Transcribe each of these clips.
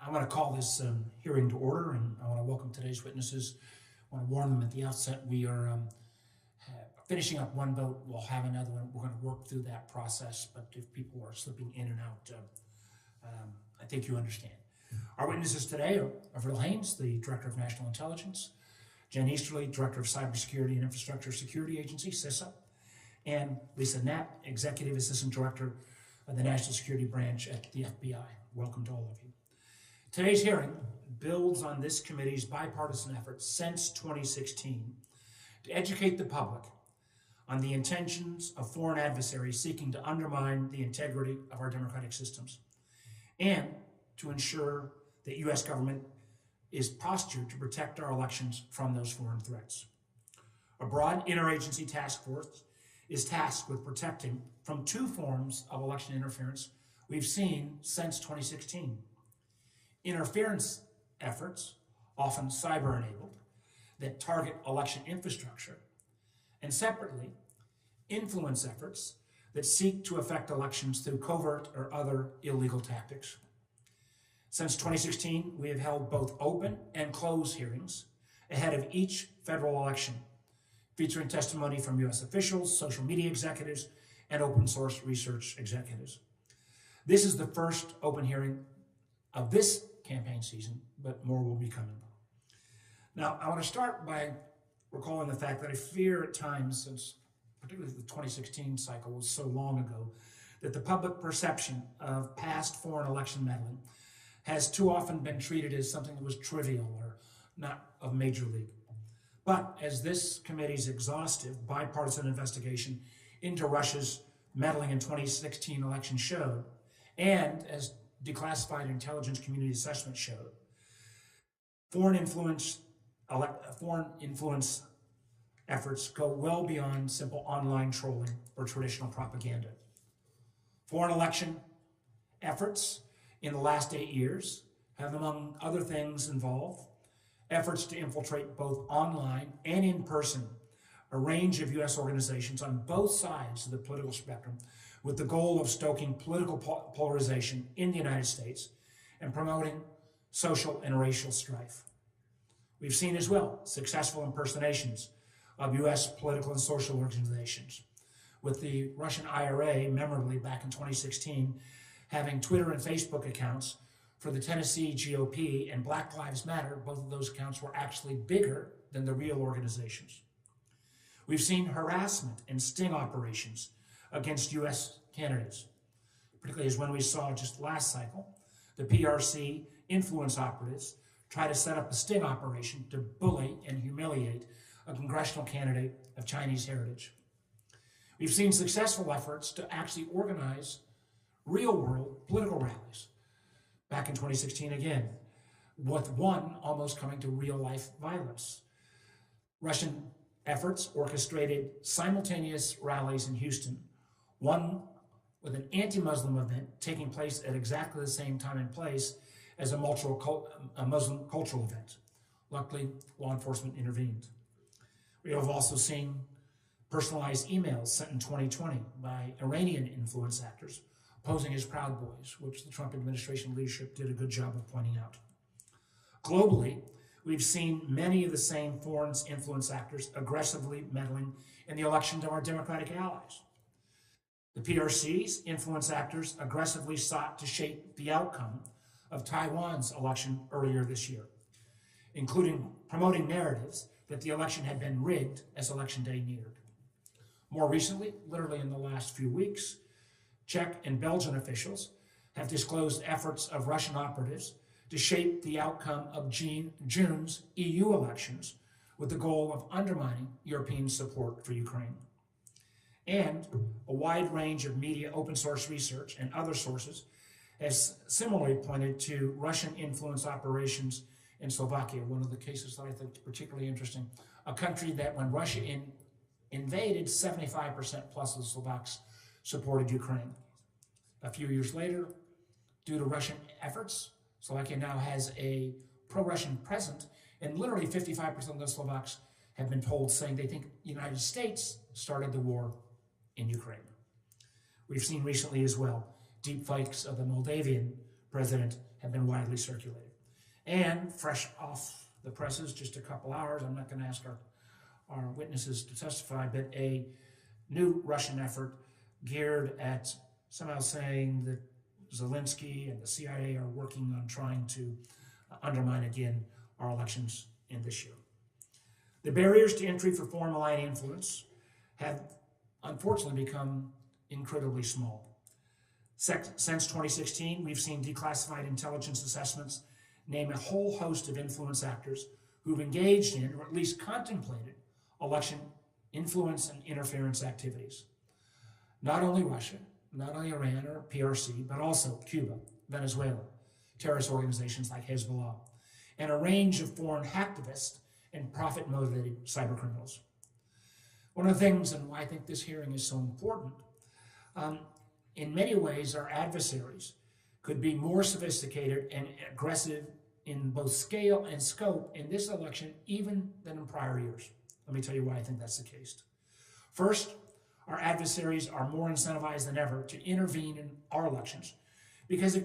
I want to call this hearing to order, and I want to welcome today's witnesses. I want to warn them at the outset, we are finishing up one vote, we'll have another one. We're going to work through that process, but if people are slipping in and out, I think you understand. Our witnesses today are Avril Haines, the Director of National Intelligence, Jen Easterly, Director of Cybersecurity and Infrastructure Security Agency, CISA, and Larissa Knapp, Executive Assistant Director of the National Security Branch at the FBI. Welcome to all of you. Today's hearing builds on this committee's bipartisan efforts since 2016 to educate the public on the intentions of foreign adversaries seeking to undermine the integrity of our democratic systems, and to ensure that U.S. government is postured to protect our elections from those foreign threats. A broad interagency task force is tasked with protecting from two forms of election interference we've seen since 2016. Interference efforts, often cyber-enabled, that target election infrastructure, and separately, influence efforts that seek to affect elections through covert or other illegal tactics. Since 2016, we have held both open and closed hearings ahead of each federal election, featuring testimony from U.S. officials, social media executives, and open source research executives. This is the first open hearing of this campaign season, but more will be coming. Now, I want to start by recalling the fact that I fear at times, since particularly the 2016 cycle was so long ago, that the public perception of past foreign election meddling has too often been treated as something that was trivial or not of major league. But as this committee's exhaustive bipartisan investigation into Russia's meddling in 2016 election showed, and as declassified intelligence community assessment showed, foreign influence efforts go well beyond simple online trolling or traditional propaganda. Foreign election efforts in the last 8 years have, among other things, involved efforts to infiltrate both online and in person a range of U.S. organizations on both sides of the political spectrum, with the goal of stoking political polarization in the United States and promoting social and racial strife. We've seen as well successful impersonations of U.S. political and social organizations, with the Russian IRA, memorably back in 2016, having Twitter and Facebook accounts for the Tennessee GOP and Black Lives Matter. Both of those accounts were actually bigger than the real organizations. We've seen harassment and sting operations against U.S. candidates, particularly as when we saw just last cycle, the PRC influence operatives try to set up a sting operation to bully and humiliate a congressional candidate of Chinese heritage. We've seen successful efforts to actually organize real-world political rallies. Back in 2016 again, with one almost coming to real-life violence. Russian efforts orchestrated simultaneous rallies in Houston, one with an anti-Muslim event taking place at exactly the same time and place as a Muslim cultural event. Luckily, law enforcement intervened. We have also seen personalized emails sent in 2020 by Iranian influence actors posing as Proud Boys, which the Trump administration leadership did a good job of pointing out. Globally, we've seen many of the same foreign influence actors aggressively meddling in the elections of our democratic allies. The PRC's influence actors aggressively sought to shape the outcome of Taiwan's election earlier this year, including promoting narratives that the election had been rigged as election day neared. More recently, literally in the last few weeks, Czech and Belgian officials have disclosed efforts of Russian operatives to shape the outcome of June's EU elections with the goal of undermining European support for Ukraine. And a wide range of media, open source research, and other sources has similarly pointed to Russian influence operations in Slovakia, one of the cases that I think is particularly interesting, a country that when Russia invaded, 75% plus of the Slovaks supported Ukraine. A few years later, due to Russian efforts, Slovakia now has a pro-Russian president, and literally 55% of the Slovaks have been told saying they think the United States started the war in Ukraine. We've seen recently as well deep fakes of the Moldavian president have been widely circulated. And fresh off the presses, just a couple hours, I'm not going to ask our witnesses to testify, but a new Russian effort geared at somehow saying that Zelensky and the CIA are working on trying to undermine again our elections in this year. The barriers to entry for foreign malign influence have unfortunately become incredibly small. Since 2016, we've seen declassified intelligence assessments name a whole host of influence actors who've engaged in, or at least contemplated, election influence and interference activities. Not only Russia, not only Iran or PRC, but also Cuba, Venezuela, terrorist organizations like Hezbollah, and a range of foreign hacktivists and profit-motivated cybercriminals. One of the things, and why I think this hearing is so important, in many ways our adversaries could be more sophisticated and aggressive in both scale and scope in this election even than in prior years. Let me tell you why I think that's the case. First, our adversaries are more incentivized than ever to intervene in our elections because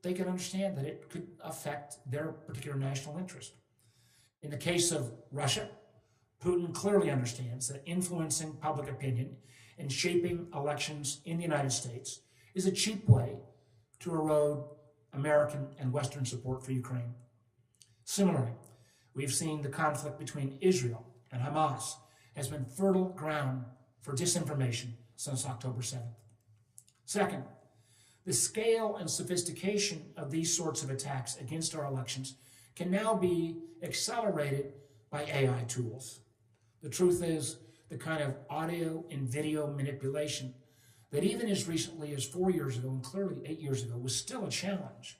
they can understand that it could affect their particular national interest. In the case of Russia, Putin clearly understands that influencing public opinion and shaping elections in the United States is a cheap way to erode American and Western support for Ukraine. Similarly, we've seen the conflict between Israel and Hamas has been fertile ground for disinformation since October 7th. Second, the scale and sophistication of these sorts of attacks against our elections can now be accelerated by AI tools. The truth is, the kind of audio and video manipulation that even as recently as 4 years ago and clearly 8 years ago was still a challenge,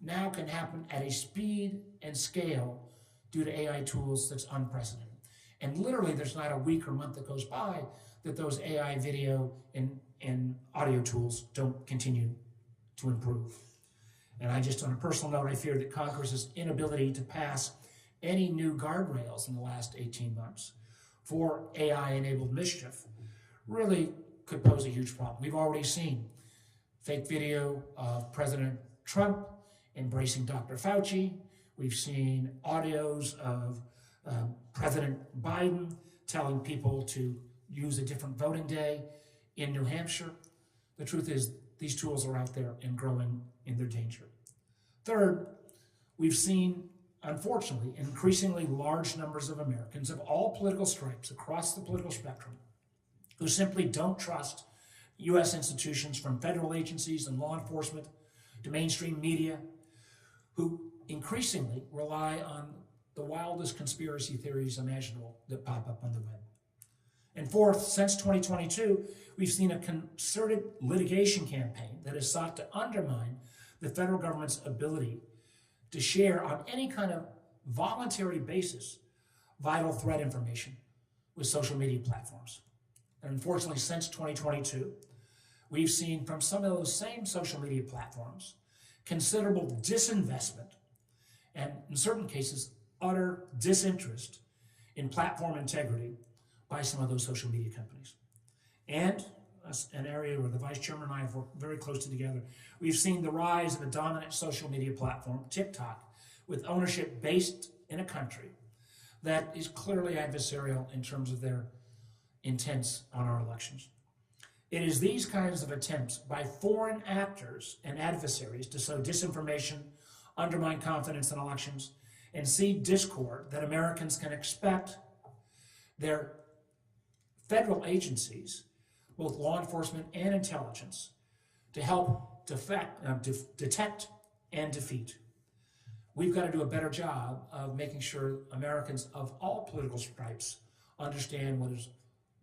now can happen at a speed and scale due to AI tools that's unprecedented. And literally there's not a week or month that goes by that those AI video and audio tools don't continue to improve. And I just, on a personal note, I fear that Congress's inability to pass any new guardrails in the last 18 months for AI-enabled mischief really could pose a huge problem. We've already seen fake video of President Trump embracing Dr. Fauci. We've seen audios of President Biden telling people to use a different voting day in New Hampshire. The truth is, these tools are out there and growing in their danger. Third, we've seen, unfortunately, increasingly large numbers of Americans of all political stripes across the political spectrum who simply don't trust U.S. institutions, from federal agencies and law enforcement to mainstream media, who increasingly rely on the wildest conspiracy theories imaginable that pop up on the web. And fourth, since 2022, we've seen a concerted litigation campaign that has sought to undermine the federal government's ability to share on any kind of voluntary basis vital threat information with social media platforms. And unfortunately, since 2022, we've seen from some of those same social media platforms considerable disinvestment and, in certain cases, utter disinterest in platform integrity by some of those social media companies. And an area where the Vice Chairman and I have worked very closely together, we've seen the rise of a dominant social media platform, TikTok, with ownership based in a country that is clearly adversarial in terms of their intents on our elections. It is these kinds of attempts by foreign actors and adversaries to sow disinformation, undermine confidence in elections, and seed discord that Americans can expect their federal agencies, both law enforcement and intelligence, to help detect and defeat. We've got to do a better job of making sure Americans of all political stripes understand what is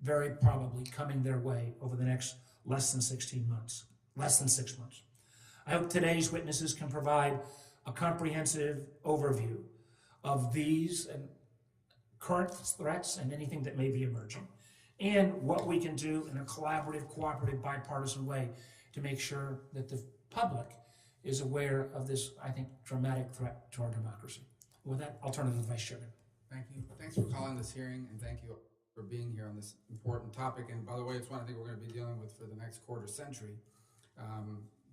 very probably coming their way over the next less than 6 months. I hope today's witnesses can provide a comprehensive overview of these and current threats and anything that may be emerging, and what we can do in a collaborative, cooperative, bipartisan way to make sure that the public is aware of this, I think, dramatic threat to our democracy. With that, I'll turn it to the Vice Chairman. Thank you. Thanks for calling this hearing, and thank you for being here on this important topic. And by the way, it's one I think we're going to be dealing with for the next quarter century.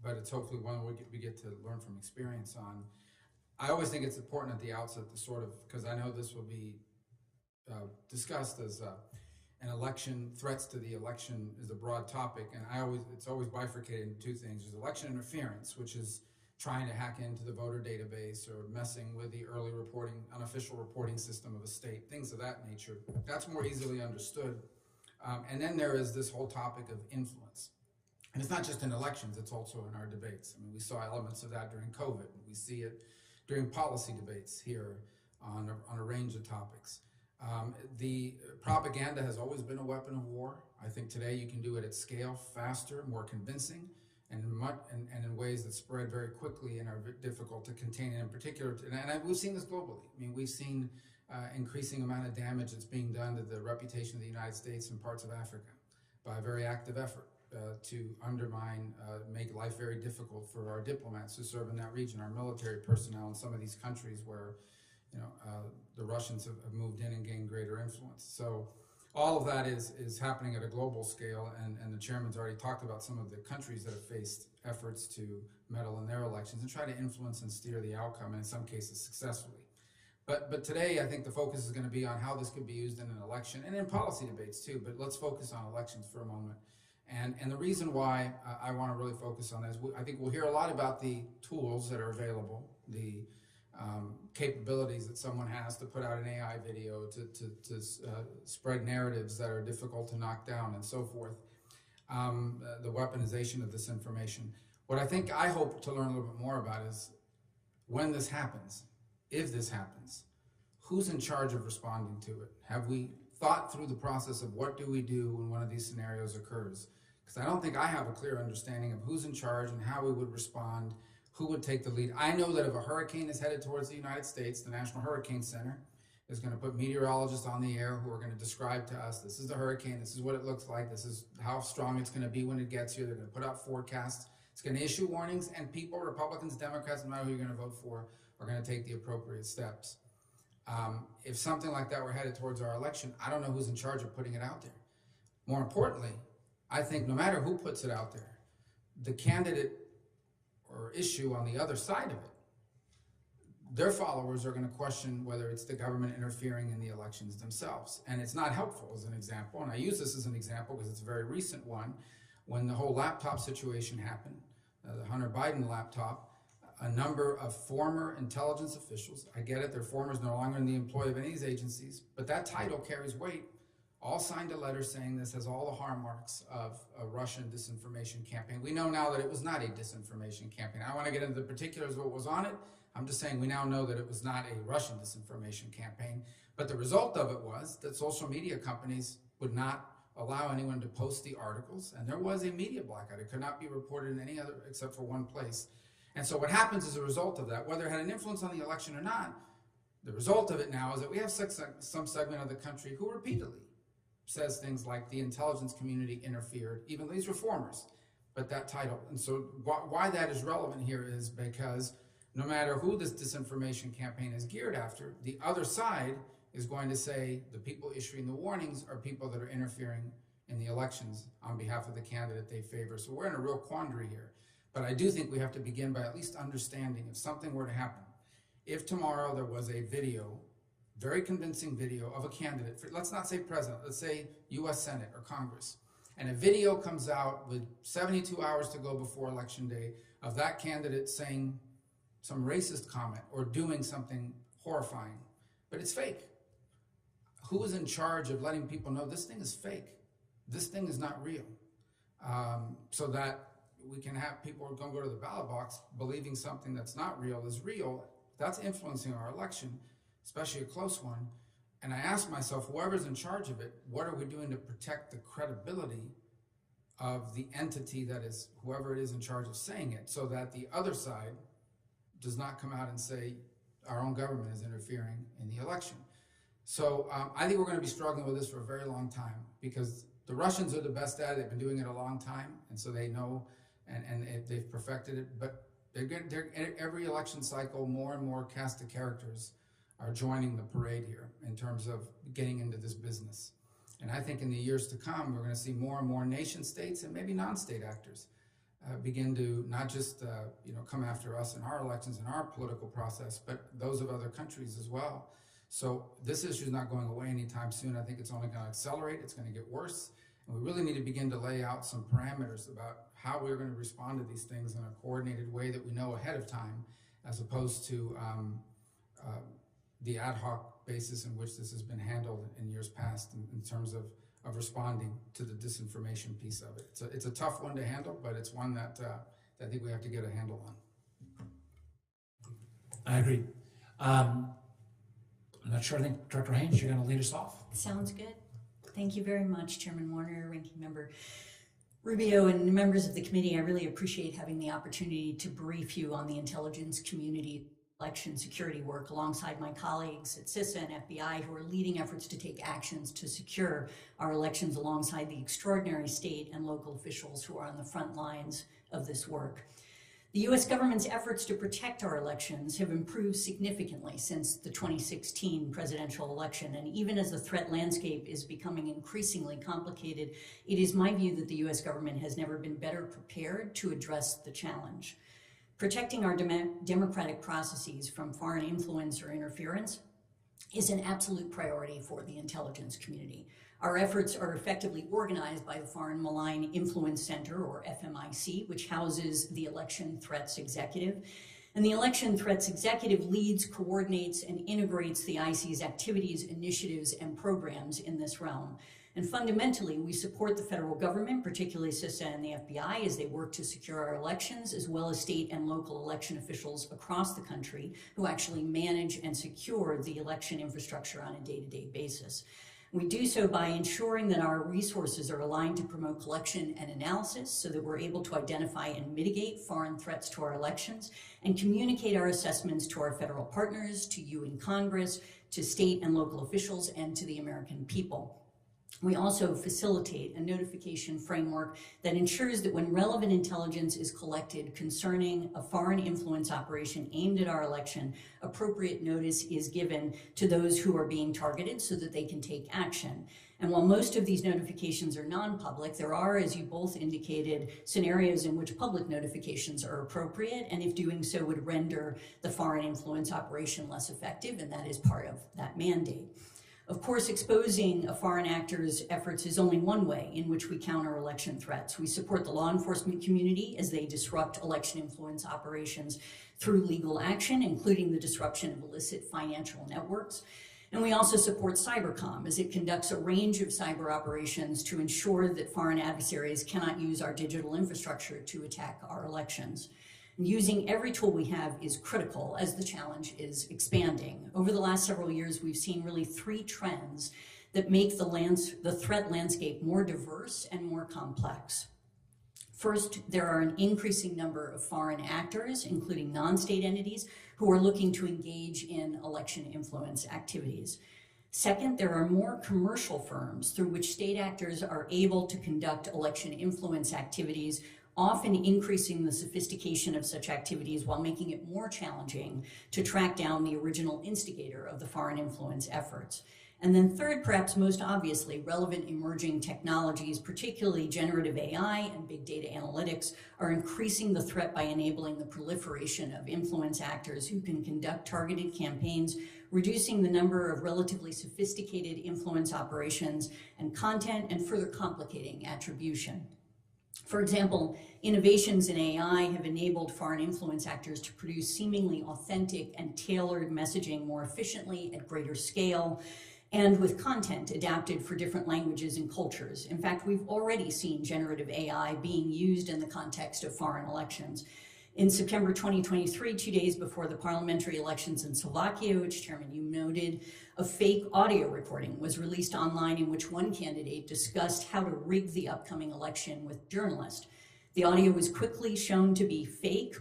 but it's hopefully one we get to learn from experience on. I always think it's important at the outset to sort of, because I know this will be discussed as an election, threats to the election is a broad topic, and it's always bifurcated into two things. There's election interference, which is trying to hack into the voter database or messing with the early reporting, unofficial reporting system of a state, things of that nature. That's more easily understood. And then there is this whole topic of influence. And it's not just in elections, it's also in our debates. I mean, we saw elements of that during COVID. We see it during policy debates here on a range of topics. The propaganda has always been a weapon of war. I think today you can do it at scale, faster, more convincing, and in ways that spread very quickly and are difficult to contain. And in particular, and we've seen this globally. I mean, we've seen increasing amount of damage that's being done to the reputation of the United States in parts of Africa by a very active effort to undermine, make life very difficult for our diplomats who serve in that region, our military personnel in some of these countries where the Russians have moved in and gained greater influence. So all of that is happening at a global scale, and the chairman's already talked about some of the countries that have faced efforts to meddle in their elections and try to influence and steer the outcome, and in some cases successfully. But today I think the focus is going to be on how this could be used in an election and in policy debates too, but let's focus on elections for a moment. And the reason why I want to really focus on this, I think we'll hear a lot about the tools that are available, the capabilities that someone has to put out an AI video, to spread narratives that are difficult to knock down and so forth, the weaponization of this information. What I hope to learn a little bit more about is when this happens, if this happens, who's in charge of responding to it? Have we thought through the process of what do we do when one of these scenarios occurs? Because I don't think I have a clear understanding of who's in charge and how we would respond, who would take the lead. I know that if a hurricane is headed towards the United States, the National Hurricane Center is going to put meteorologists on the air who are going to describe to us, this is the hurricane, this is what it looks like, this is how strong it's going to be when it gets here. They're going to put out forecasts. It's going to issue warnings, and people, Republicans, Democrats, no matter who you're going to vote for, are going to take the appropriate steps. If something like that were headed towards our election, I don't know who's in charge of putting it out there. More importantly, I think no matter who puts it out there, the candidate or issue on the other side of it, their followers are going to question whether it's the government interfering in the elections themselves. And it's not helpful as an example. And I use this as an example because it's a very recent one. When the whole laptop situation happened, the Hunter Biden laptop, a number of former intelligence officials, I get it, they're formers, no longer in the employ of any of these agencies, but that title carries weight, all signed a letter saying this has all the hallmarks of a Russian disinformation campaign. We know now that it was not a disinformation campaign. I don't want to get into the particulars of what was on it. I'm just saying we now know that it was not a Russian disinformation campaign. But the result of it was that social media companies would not allow anyone to post the articles, and there was a media blackout. It could not be reported in any other except for one place. And so what happens as a result of that, whether it had an influence on the election or not, the result of it now is that we have some segment of the country who repeatedly says things like the intelligence community interfered, even these reformers, but that title. And so why that is relevant here is because no matter who this disinformation campaign is geared after, the other side is going to say the people issuing the warnings are people that are interfering in the elections on behalf of the candidate they favor. So we're in a real quandary here. But I do think we have to begin by at least understanding if something were to happen. If tomorrow there was a video, very convincing video of a candidate, for, let's not say president, let's say US Senate or Congress, and a video comes out with 72 hours to go before Election Day of that candidate saying some racist comment or doing something horrifying, but it's fake. Who is in charge of letting people know this thing is fake? This thing is not real. So that we can have people who are going to go to the ballot box believing something that's not real is real. That's influencing our election, especially a close one. And I ask myself, whoever's in charge of it, what are we doing to protect the credibility of the entity that is, whoever it is in charge of saying it, so that the other side does not come out and say our own government is interfering in the election. So I think we're going to be struggling with this for a very long time because the Russians are the best at it. They've been doing it a long time, and so they know, and they've perfected it. But every election cycle, more and more cast of characters are joining the parade here in terms of getting into this business. And I think in the years to come, we're going to see more and more nation states and maybe non-state actors begin to not just come after us in our elections and our political process, but those of other countries as well. So this issue is not going away anytime soon. I think it's only going to accelerate. It's going to get worse. And we really need to begin to lay out some parameters about how we're going to respond to these things in a coordinated way that we know ahead of time, as opposed to the ad hoc basis in which this has been handled in years past in terms of responding to the disinformation piece of it. It's a tough one to handle, but it's one that I think we have to get a handle on. I agree. I'm not sure. I think Director Haines, you're going to lead us off. Sounds good. Thank you very much, Chairman Warner, Ranking Member Rubio, and members of the committee. I really appreciate having the opportunity to brief you on the intelligence community election security work alongside my colleagues at CISA and FBI, who are leading efforts to take actions to secure our elections alongside the extraordinary state and local officials who are on the front lines of this work. The U.S. government's efforts to protect our elections have improved significantly since the 2016 presidential election, and even as the threat landscape is becoming increasingly complicated, it is my view that the U.S. government has never been better prepared to address the challenge. Protecting our democratic processes from foreign influence or interference is an absolute priority for the intelligence community. Our efforts are effectively organized by the Foreign Malign Influence Center, or FMIC, which houses the Election Threats Executive. And the Election Threats Executive leads, coordinates, and integrates the IC's activities, initiatives, and programs in this realm. And fundamentally, we support the federal government, particularly CISA and the FBI, as they work to secure our elections, as well as state and local election officials across the country who actually manage and secure the election infrastructure on a day-to-day basis. We do so by ensuring that our resources are aligned to promote collection and analysis so that we're able to identify and mitigate foreign threats to our elections and communicate our assessments to our federal partners, to you in Congress, to state and local officials, and to the American people. We also facilitate a notification framework that ensures that when relevant intelligence is collected concerning a foreign influence operation aimed at our election, appropriate notice is given to those who are being targeted so that they can take action. And while most of these notifications are non-public, there are, as you both indicated, scenarios in which public notifications are appropriate, and if doing so would render the foreign influence operation less effective, and that is part of that mandate. Of course, exposing a foreign actor's efforts is only one way in which we counter election threats. We support the law enforcement community as they disrupt election influence operations through legal action, including the disruption of illicit financial networks. And we also support Cybercom as it conducts a range of cyber operations to ensure that foreign adversaries cannot use our digital infrastructure to attack our elections. Using every tool we have is critical as the challenge is expanding. Over the last several years, we've seen really three trends that make the threat landscape more diverse and more complex. First, there are an increasing number of foreign actors, including non-state entities, who are looking to engage in election influence activities. Second, there are more commercial firms through which state actors are able to conduct election influence activities, often increasing the sophistication of such activities while making it more challenging to track down the original instigator of the foreign influence efforts. And then third, perhaps most obviously, relevant emerging technologies, particularly generative AI and big data analytics, are increasing the threat by enabling the proliferation of influence actors who can conduct targeted campaigns, reducing the number of relatively sophisticated influence operations and content, and further complicating attribution. For example, innovations in AI have enabled foreign influence actors to produce seemingly authentic and tailored messaging more efficiently at greater scale and with content adapted for different languages and cultures. In fact, we've already seen generative AI being used in the context of foreign elections. In September 2023, 2 days before the parliamentary elections in Slovakia, which Chairman, you noted, a fake audio recording was released online in which one candidate discussed how to rig the upcoming election with journalists. The audio was quickly shown to be fake,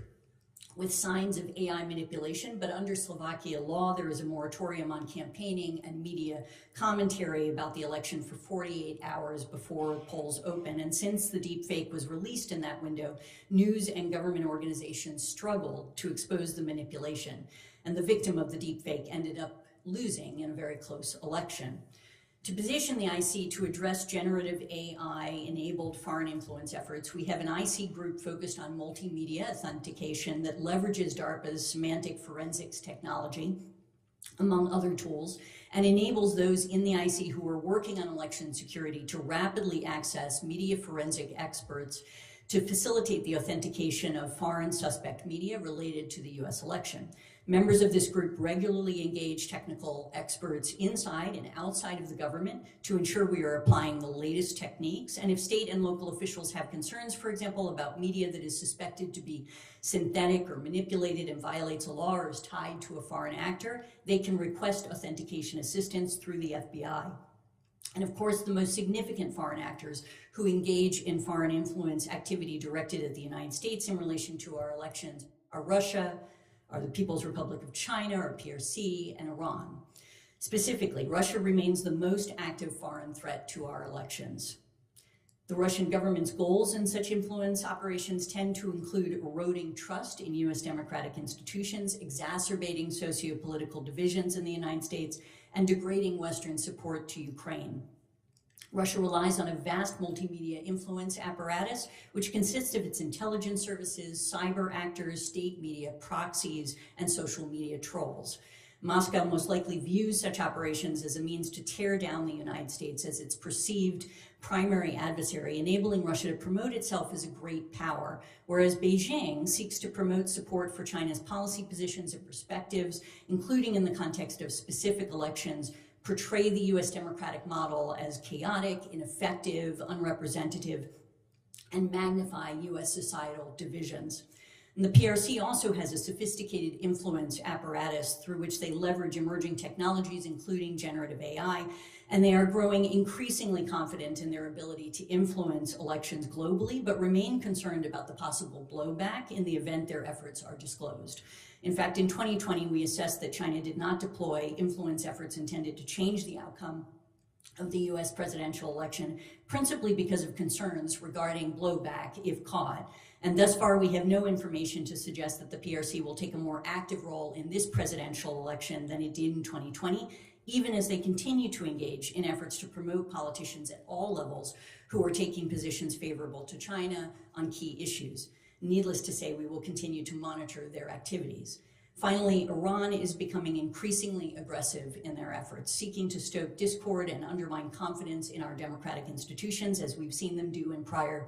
with signs of AI manipulation, but under Slovakia law, there is a moratorium on campaigning and media commentary about the election for 48 hours before polls open. And since the deepfake was released in that window, news and government organizations struggled to expose the manipulation. And the victim of the deepfake ended up losing in a very close election. To position the IC to address generative AI-enabled foreign influence efforts, we have an IC group focused on multimedia authentication that leverages DARPA's semantic forensics technology, among other tools, and enables those in the IC who are working on election security to rapidly access media forensic experts to facilitate the authentication of foreign suspect media related to the US election. Members of this group regularly engage technical experts inside and outside of the government to ensure we are applying the latest techniques. And if state and local officials have concerns, for example, about media that is suspected to be synthetic or manipulated and violates a law or is tied to a foreign actor, they can request authentication assistance through the FBI. And of course, the most significant foreign actors who engage in foreign influence activity directed at the United States in relation to our elections are Russia, are the People's Republic of China, or PRC, and Iran. Specifically, Russia remains the most active foreign threat to our elections. The Russian government's goals in such influence operations tend to include eroding trust in US democratic institutions, exacerbating socio-political divisions in the United States, and degrading Western support to Ukraine. Russia relies on a vast multimedia influence apparatus, which consists of its intelligence services, cyber actors, state media, proxies, and social media trolls. Moscow most likely views such operations as a means to tear down the United States as its perceived primary adversary, enabling Russia to promote itself as a great power, whereas Beijing seeks to promote support for China's policy positions and perspectives, including in the context of specific elections, portray the US democratic model as chaotic, ineffective, unrepresentative, and magnify US societal divisions. And the PRC also has a sophisticated influence apparatus through which they leverage emerging technologies, including generative AI, and they are growing increasingly confident in their ability to influence elections globally, but remain concerned about the possible blowback in the event their efforts are disclosed. In fact, in 2020, we assessed that China did not deploy influence efforts intended to change the outcome of the US presidential election, principally because of concerns regarding blowback if caught. And thus far, we have no information to suggest that the PRC will take a more active role in this presidential election than it did in 2020, even as they continue to engage in efforts to promote politicians at all levels who are taking positions favorable to China on key issues. Needless to say, we will continue to monitor their activities. Finally, Iran is becoming increasingly aggressive in their efforts, seeking to stoke discord and undermine confidence in our democratic institutions, as we've seen them do in prior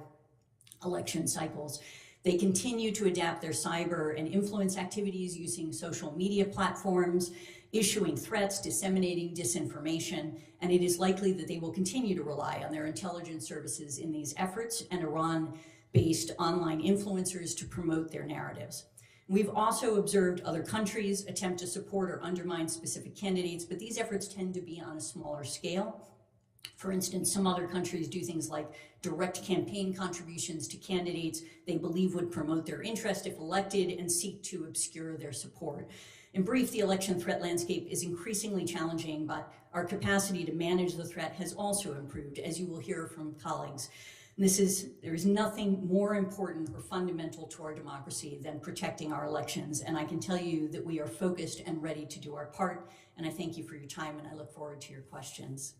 election cycles. They continue to adapt their cyber and influence activities using social media platforms, issuing threats, disseminating disinformation, and it is likely that they will continue to rely on their intelligence services in these efforts and Iran-based online influencers to promote their narratives. We've also observed other countries attempt to support or undermine specific candidates, but these efforts tend to be on a smaller scale. For instance, some other countries do things like direct campaign contributions to candidates they believe would promote their interest if elected and seek to obscure their support. In brief, the election threat landscape is increasingly challenging, but our capacity to manage the threat has also improved, as you will hear from colleagues. There is nothing more important or fundamental to our democracy than protecting our elections, and I can tell you that we are focused and ready to do our part, and I thank you for your time, and I look forward to your questions.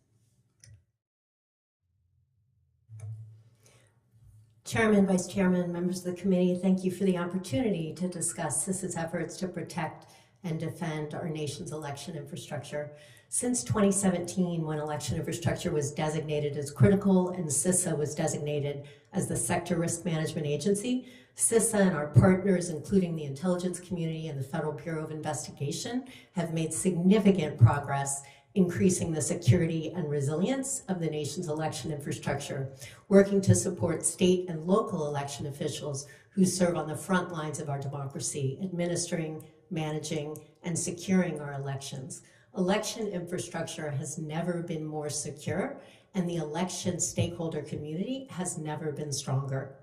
Chairman, Vice Chairman, members of the committee, thank you for the opportunity to discuss CISA's efforts to protect and defend our nation's election infrastructure. Since 2017, when election infrastructure was designated as critical and CISA was designated as the Sector Risk Management Agency, CISA and our partners, including the intelligence community and the Federal Bureau of Investigation, have made significant progress increasing the security and resilience of the nation's election infrastructure, working to support state and local election officials who serve on the front lines of our democracy, administering, managing, and securing our elections. Election infrastructure has never been more secure, and the election stakeholder community has never been stronger.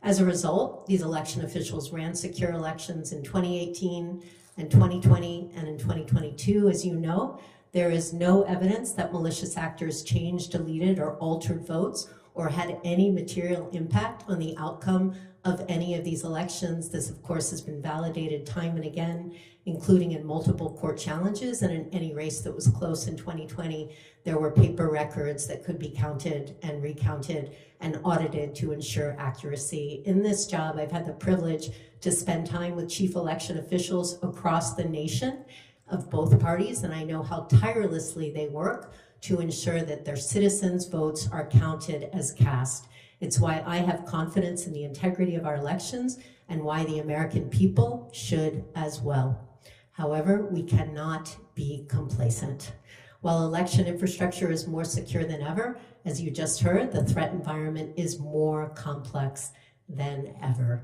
As a result, these election officials ran secure elections in 2018 and 2020 and in 2022. As you know, there is no evidence that malicious actors changed, deleted, or altered votes or had any material impact on the outcome of any of these elections. This, of course, has been validated time and again, including in multiple court challenges, and in any race that was close in 2020, there were paper records that could be counted and recounted and audited to ensure accuracy. In this job, I've had the privilege to spend time with chief election officials across the nation of both parties, and I know how tirelessly they work to ensure that their citizens' votes are counted as cast. It's why I have confidence in the integrity of our elections and why the American people should as well. However, we cannot be complacent. While election infrastructure is more secure than ever, as you just heard, the threat environment is more complex than ever.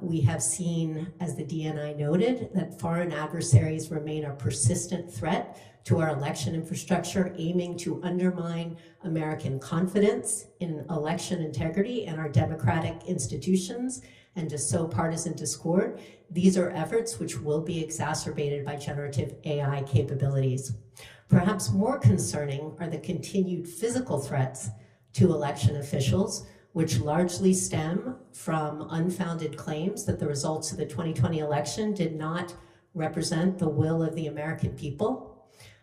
We have seen, as the DNI noted, that foreign adversaries remain a persistent threat to our election infrastructure, aiming to undermine American confidence in election integrity and our democratic institutions and to sow partisan discord. These are efforts which will be exacerbated by generative AI capabilities. Perhaps more concerning are the continued physical threats to election officials, which largely stem from unfounded claims that the results of the 2020 election did not represent the will of the American people.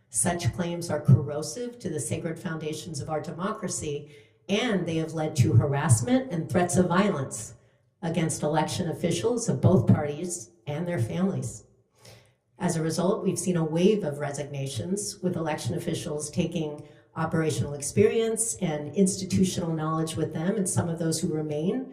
Such claims are corrosive to the sacred foundations of our democracy, and they have led to harassment and threats of violence against election officials of both parties and their families. As a result, we've seen a wave of resignations, with election officials taking operational experience and institutional knowledge with them, and some of those who remain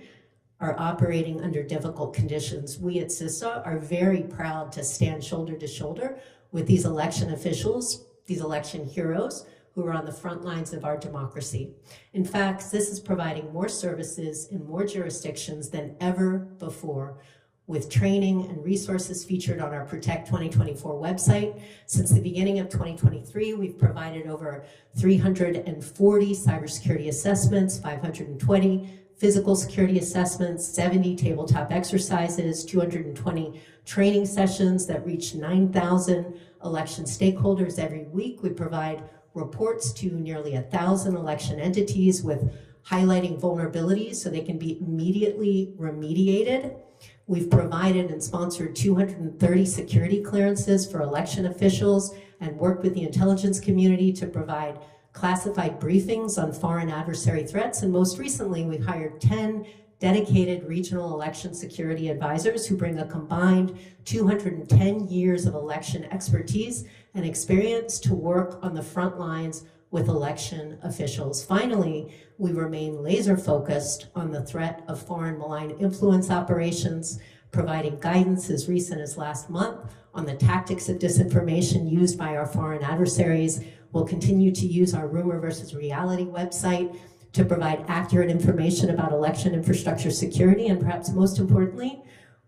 are operating under difficult conditions. We at CISA are very proud to stand shoulder to shoulder with these election officials, these election heroes who are on the front lines of our democracy. In fact, this is providing more services in more jurisdictions than ever before, with training and resources featured on our Protect 2024 website. Since the beginning of 2023, we've provided over 340 cybersecurity assessments, 520 physical security assessments, 70 tabletop exercises, 220 training sessions that reach 9,000 election stakeholders every week. We provide reports to nearly 1,000 election entities with highlighting vulnerabilities so they can be immediately remediated. We've provided and sponsored 230 security clearances for election officials and worked with the intelligence community to provide classified briefings on foreign adversary threats. And most recently, we've hired 10 dedicated regional election security advisors who bring a combined 210 years of election expertise and experience to work on the front lines with election officials. Finally, we remain laser focused on the threat of foreign malign influence operations, providing guidance as recent as last month on the tactics of disinformation used by our foreign adversaries. We'll continue to use our Rumor versus Reality website to provide accurate information about election infrastructure security, and perhaps most importantly,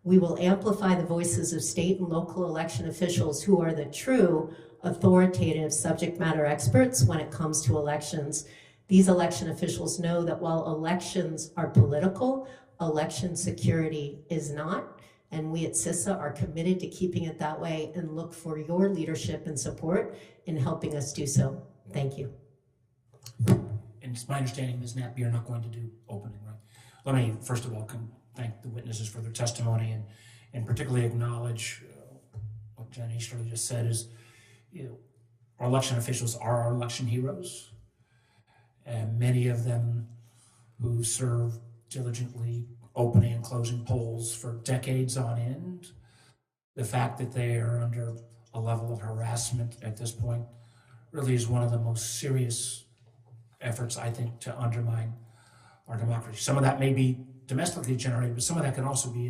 we will amplify the voices of state and local election officials who are the true authoritative subject matter experts when it comes to elections. These election officials know that while elections are political, election security is not, and we at CISA are committed to keeping it that way and look for your leadership and support in helping us do so. Thank you. And it's my understanding, Ms. Knapp, you're not going to do opening, right? Let me, first of all, thank the witnesses for their testimony and particularly acknowledge what Jen Easterly just said is, our election officials are our election heroes, and many of them who serve diligently opening and closing polls for decades on end. The fact that they are under a level of harassment at this point really is one of the most serious efforts, I think, to undermine our democracy. Some of that may be domestically generated, but some of that can also be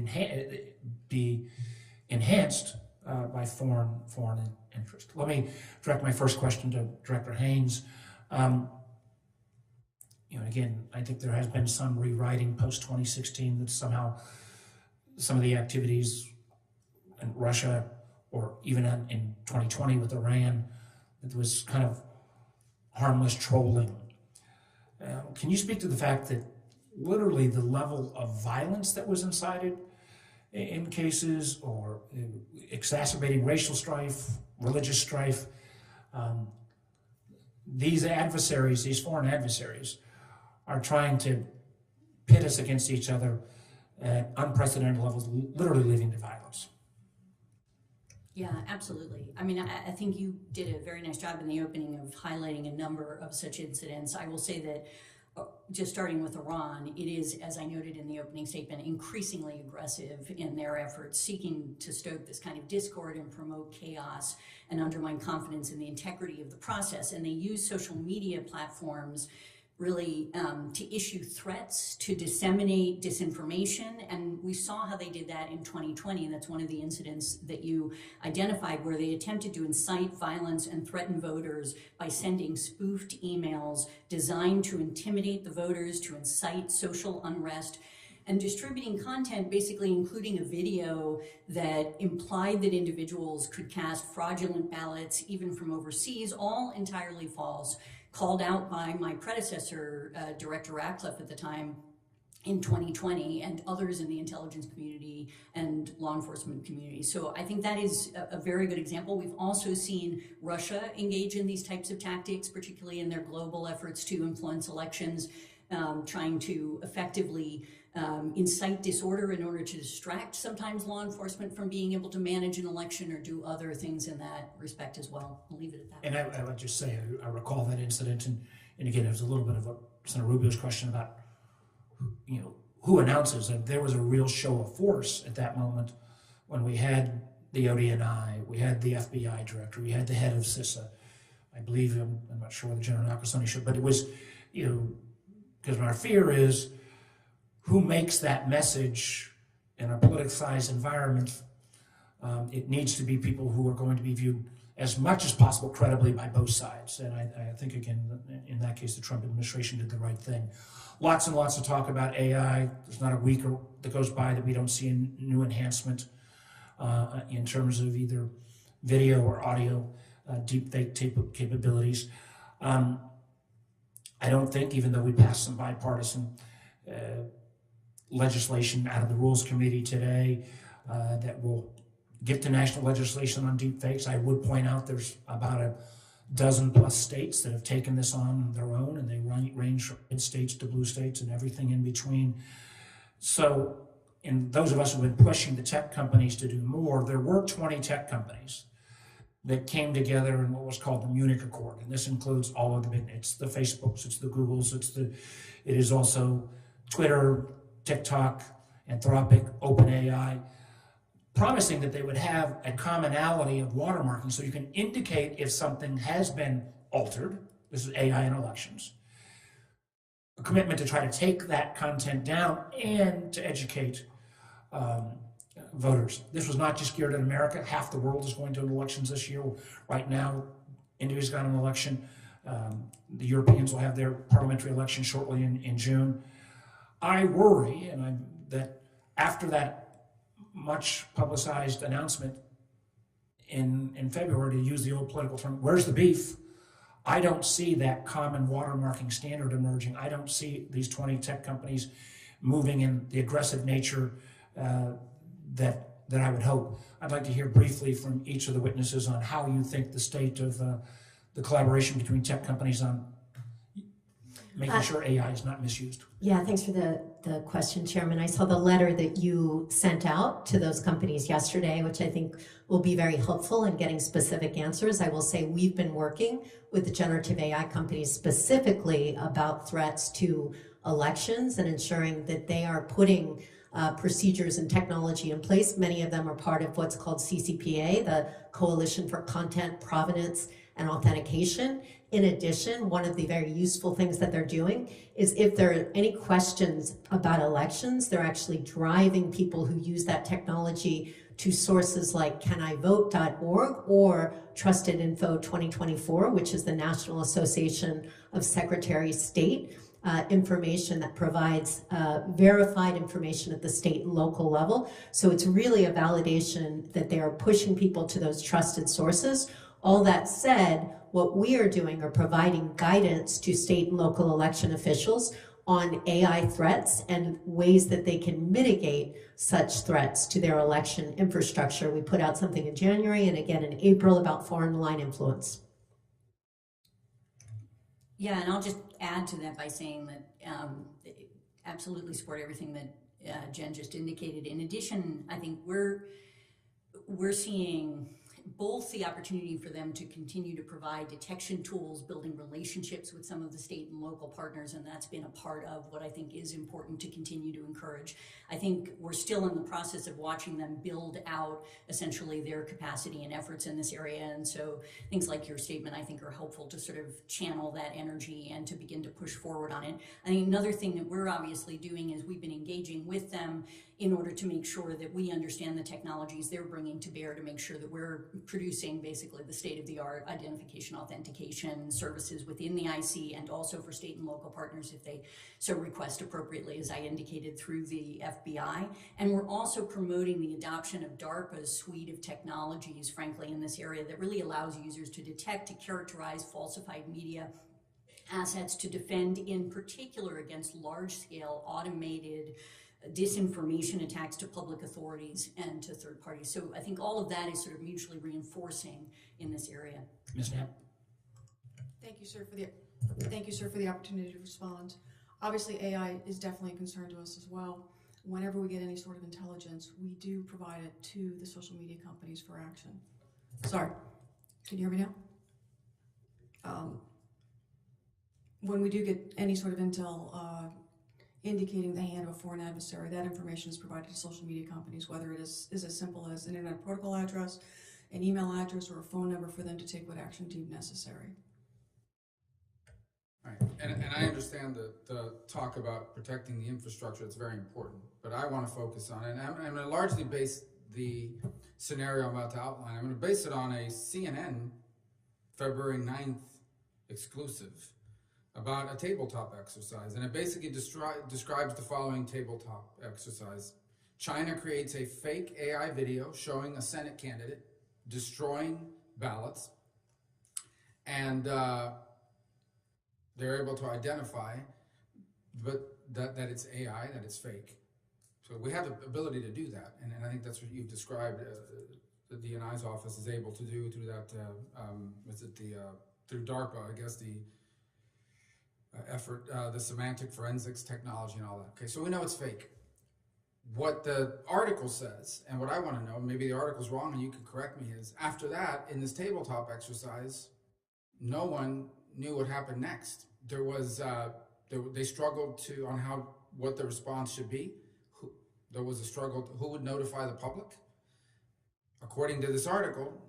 enhanced by foreign interest. Let me direct my first question to Director Haines. Again, I think there has been some rewriting post-2016 that somehow some of the activities in Russia, or even in 2020 with Iran, it was kind of harmless trolling. Can you speak to the fact that literally the level of violence that was incited in cases, or exacerbating racial strife, religious strife, these adversaries, these foreign adversaries, are trying to pit us against each other at unprecedented levels, literally leading to violence. Yeah, absolutely. I mean, I think you did a very nice job in the opening of highlighting a number of such incidents. I will say that just starting with Iran, it is, as I noted in the opening statement, increasingly aggressive in their efforts, seeking to stoke this kind of discord and promote chaos and undermine confidence in the integrity of the process. And they use social media platforms really to issue threats, to disseminate disinformation. And we saw how they did that in 2020. And that's one of the incidents that you identified, where they attempted to incite violence and threaten voters by sending spoofed emails designed to intimidate the voters, to incite social unrest, and distributing content basically including a video that implied that individuals could cast fraudulent ballots even from overseas, all entirely false, called out by my predecessor, Director Ratcliffe at the time, in 2020, and others in the intelligence community and law enforcement community. So I think that is a very good example. We've also seen Russia engage in these types of tactics, particularly in their global efforts to influence elections, trying to effectively incite disorder in order to distract sometimes law enforcement from being able to manage an election or do other things in that respect as well. I'll leave it at that. And I would just say, I recall that incident, and again, it was a little bit of Senator Rubio's question about, who announces that there was a real show of force at that moment when we had the ODNI, we had the FBI director, we had the head of CISA. I believe, I'm not sure whether General Nakasone should, but it was, because our fear is, who makes that message in a politicized environment? It needs to be people who are going to be viewed as much as possible credibly by both sides. And I think, again, in that case, the Trump administration did the right thing. Lots and lots of talk about AI. There's not a week that goes by that we don't see a new enhancement in terms of either video or audio deepfake capabilities. I don't think, even though we passed some bipartisan legislation out of the Rules Committee today that will get to national legislation on deepfakes, I would point out there's about a dozen plus states that have taken this on their own, and they range from red states to blue states and everything in between. So, and those of us who have been pushing the tech companies to do more, there were 20 tech companies that came together in what was called the Munich Accord, and this includes all of the big, it's the Facebooks, it's the Googles, it is also Twitter, TikTok, Anthropic, OpenAI, promising that they would have a commonality of watermarking so you can indicate if something has been altered. This is AI in elections. A commitment to try to take that content down and to educate voters. This was not just geared at America. Half the world is going to elections this year. Right now, India's got an election. The Europeans will have their parliamentary election shortly in June. I worry, that after that much publicized announcement in February, to use the old political term, where's the beef? I don't see that common watermarking standard emerging. I don't see these 20 tech companies moving in the aggressive nature that I would hope. I'd like to hear briefly from each of the witnesses on how you think the state of the collaboration between tech companies on making sure AI is not misused. Yeah, thanks for the question, Chairman. I saw the letter that you sent out to those companies yesterday, which I think will be very helpful in getting specific answers. I will say we've been working with the generative AI companies specifically about threats to elections and ensuring that they are putting procedures and technology in place. Many of them are part of what's called CCPA, the Coalition for Content Provenance and Authentication. In addition, one of the very useful things that they're doing is if there are any questions about elections, they're actually driving people who use that technology to sources like canivote.org or Trusted Info 2024, which is the National Association of Secretaries of State, information that provides verified information at the state and local level. So it's really a validation that they are pushing people to those trusted sources. All that said, what we are doing are providing guidance to state and local election officials on AI threats and ways that they can mitigate such threats to their election infrastructure. We put out something in January and again in April about foreign line influence. Yeah, and I'll just add to that by saying that absolutely support everything that Jen just indicated. In addition, I think we're seeing both the opportunity for them to continue to provide detection tools, building relationships with some of the state and local partners, and that's been a part of what I think is important to continue to encourage. I think we're still in the process of watching them build out essentially their capacity and efforts in this area, and so things like your statement I think are helpful to sort of channel that energy and to begin to push forward on it. I think another thing that we're obviously doing is we've been engaging with them in order to make sure that we understand the technologies they're bringing to bear to make sure that we're producing basically the state-of-the-art identification authentication services within the IC, and also for state and local partners if they so request appropriately, as I indicated, through the FBI. And we're also promoting the adoption of DARPA's suite of technologies, frankly, in this area that really allows users to detect, to characterize falsified media assets, to defend in particular against large-scale automated disinformation attacks to public authorities and to third parties. So I think all of that is sort of mutually reinforcing in this area. Ms. Knapp? Thank you, sir, for the opportunity to respond. Obviously, AI is definitely a concern to us as well. Whenever we get any sort of intelligence, we do provide it to the social media companies for action. Sorry, can you hear me now? When we do get any sort of intel indicating the hand of a foreign adversary, that information is provided to social media companies, whether it is as simple as an internet protocol address, an email address, or a phone number for them to take what action deemed necessary. Right. And I understand the talk about protecting the infrastructure. It's very important, but I want to focus on it. And I'm going to largely base the scenario I'm about to outline. I'm going to base it on a CNN February 9th exclusive about a tabletop exercise. And it basically describes the following tabletop exercise. China creates a fake AI video showing a Senate candidate destroying ballots, and they're able to identify that it's AI, that it's fake. So we have the ability to do that, and I think that's what you've described. The DNI's office is able to do through that. Through DARPA, I guess the effort, the semantic forensics technology and all that. Okay, so we know it's fake. What the article says, and what I want to know, maybe the article's wrong and you can correct me, is after that, in this tabletop exercise, no one knew what happened next. There was, they struggled on what the response should be. There was a struggle, who would notify the public? According to this article,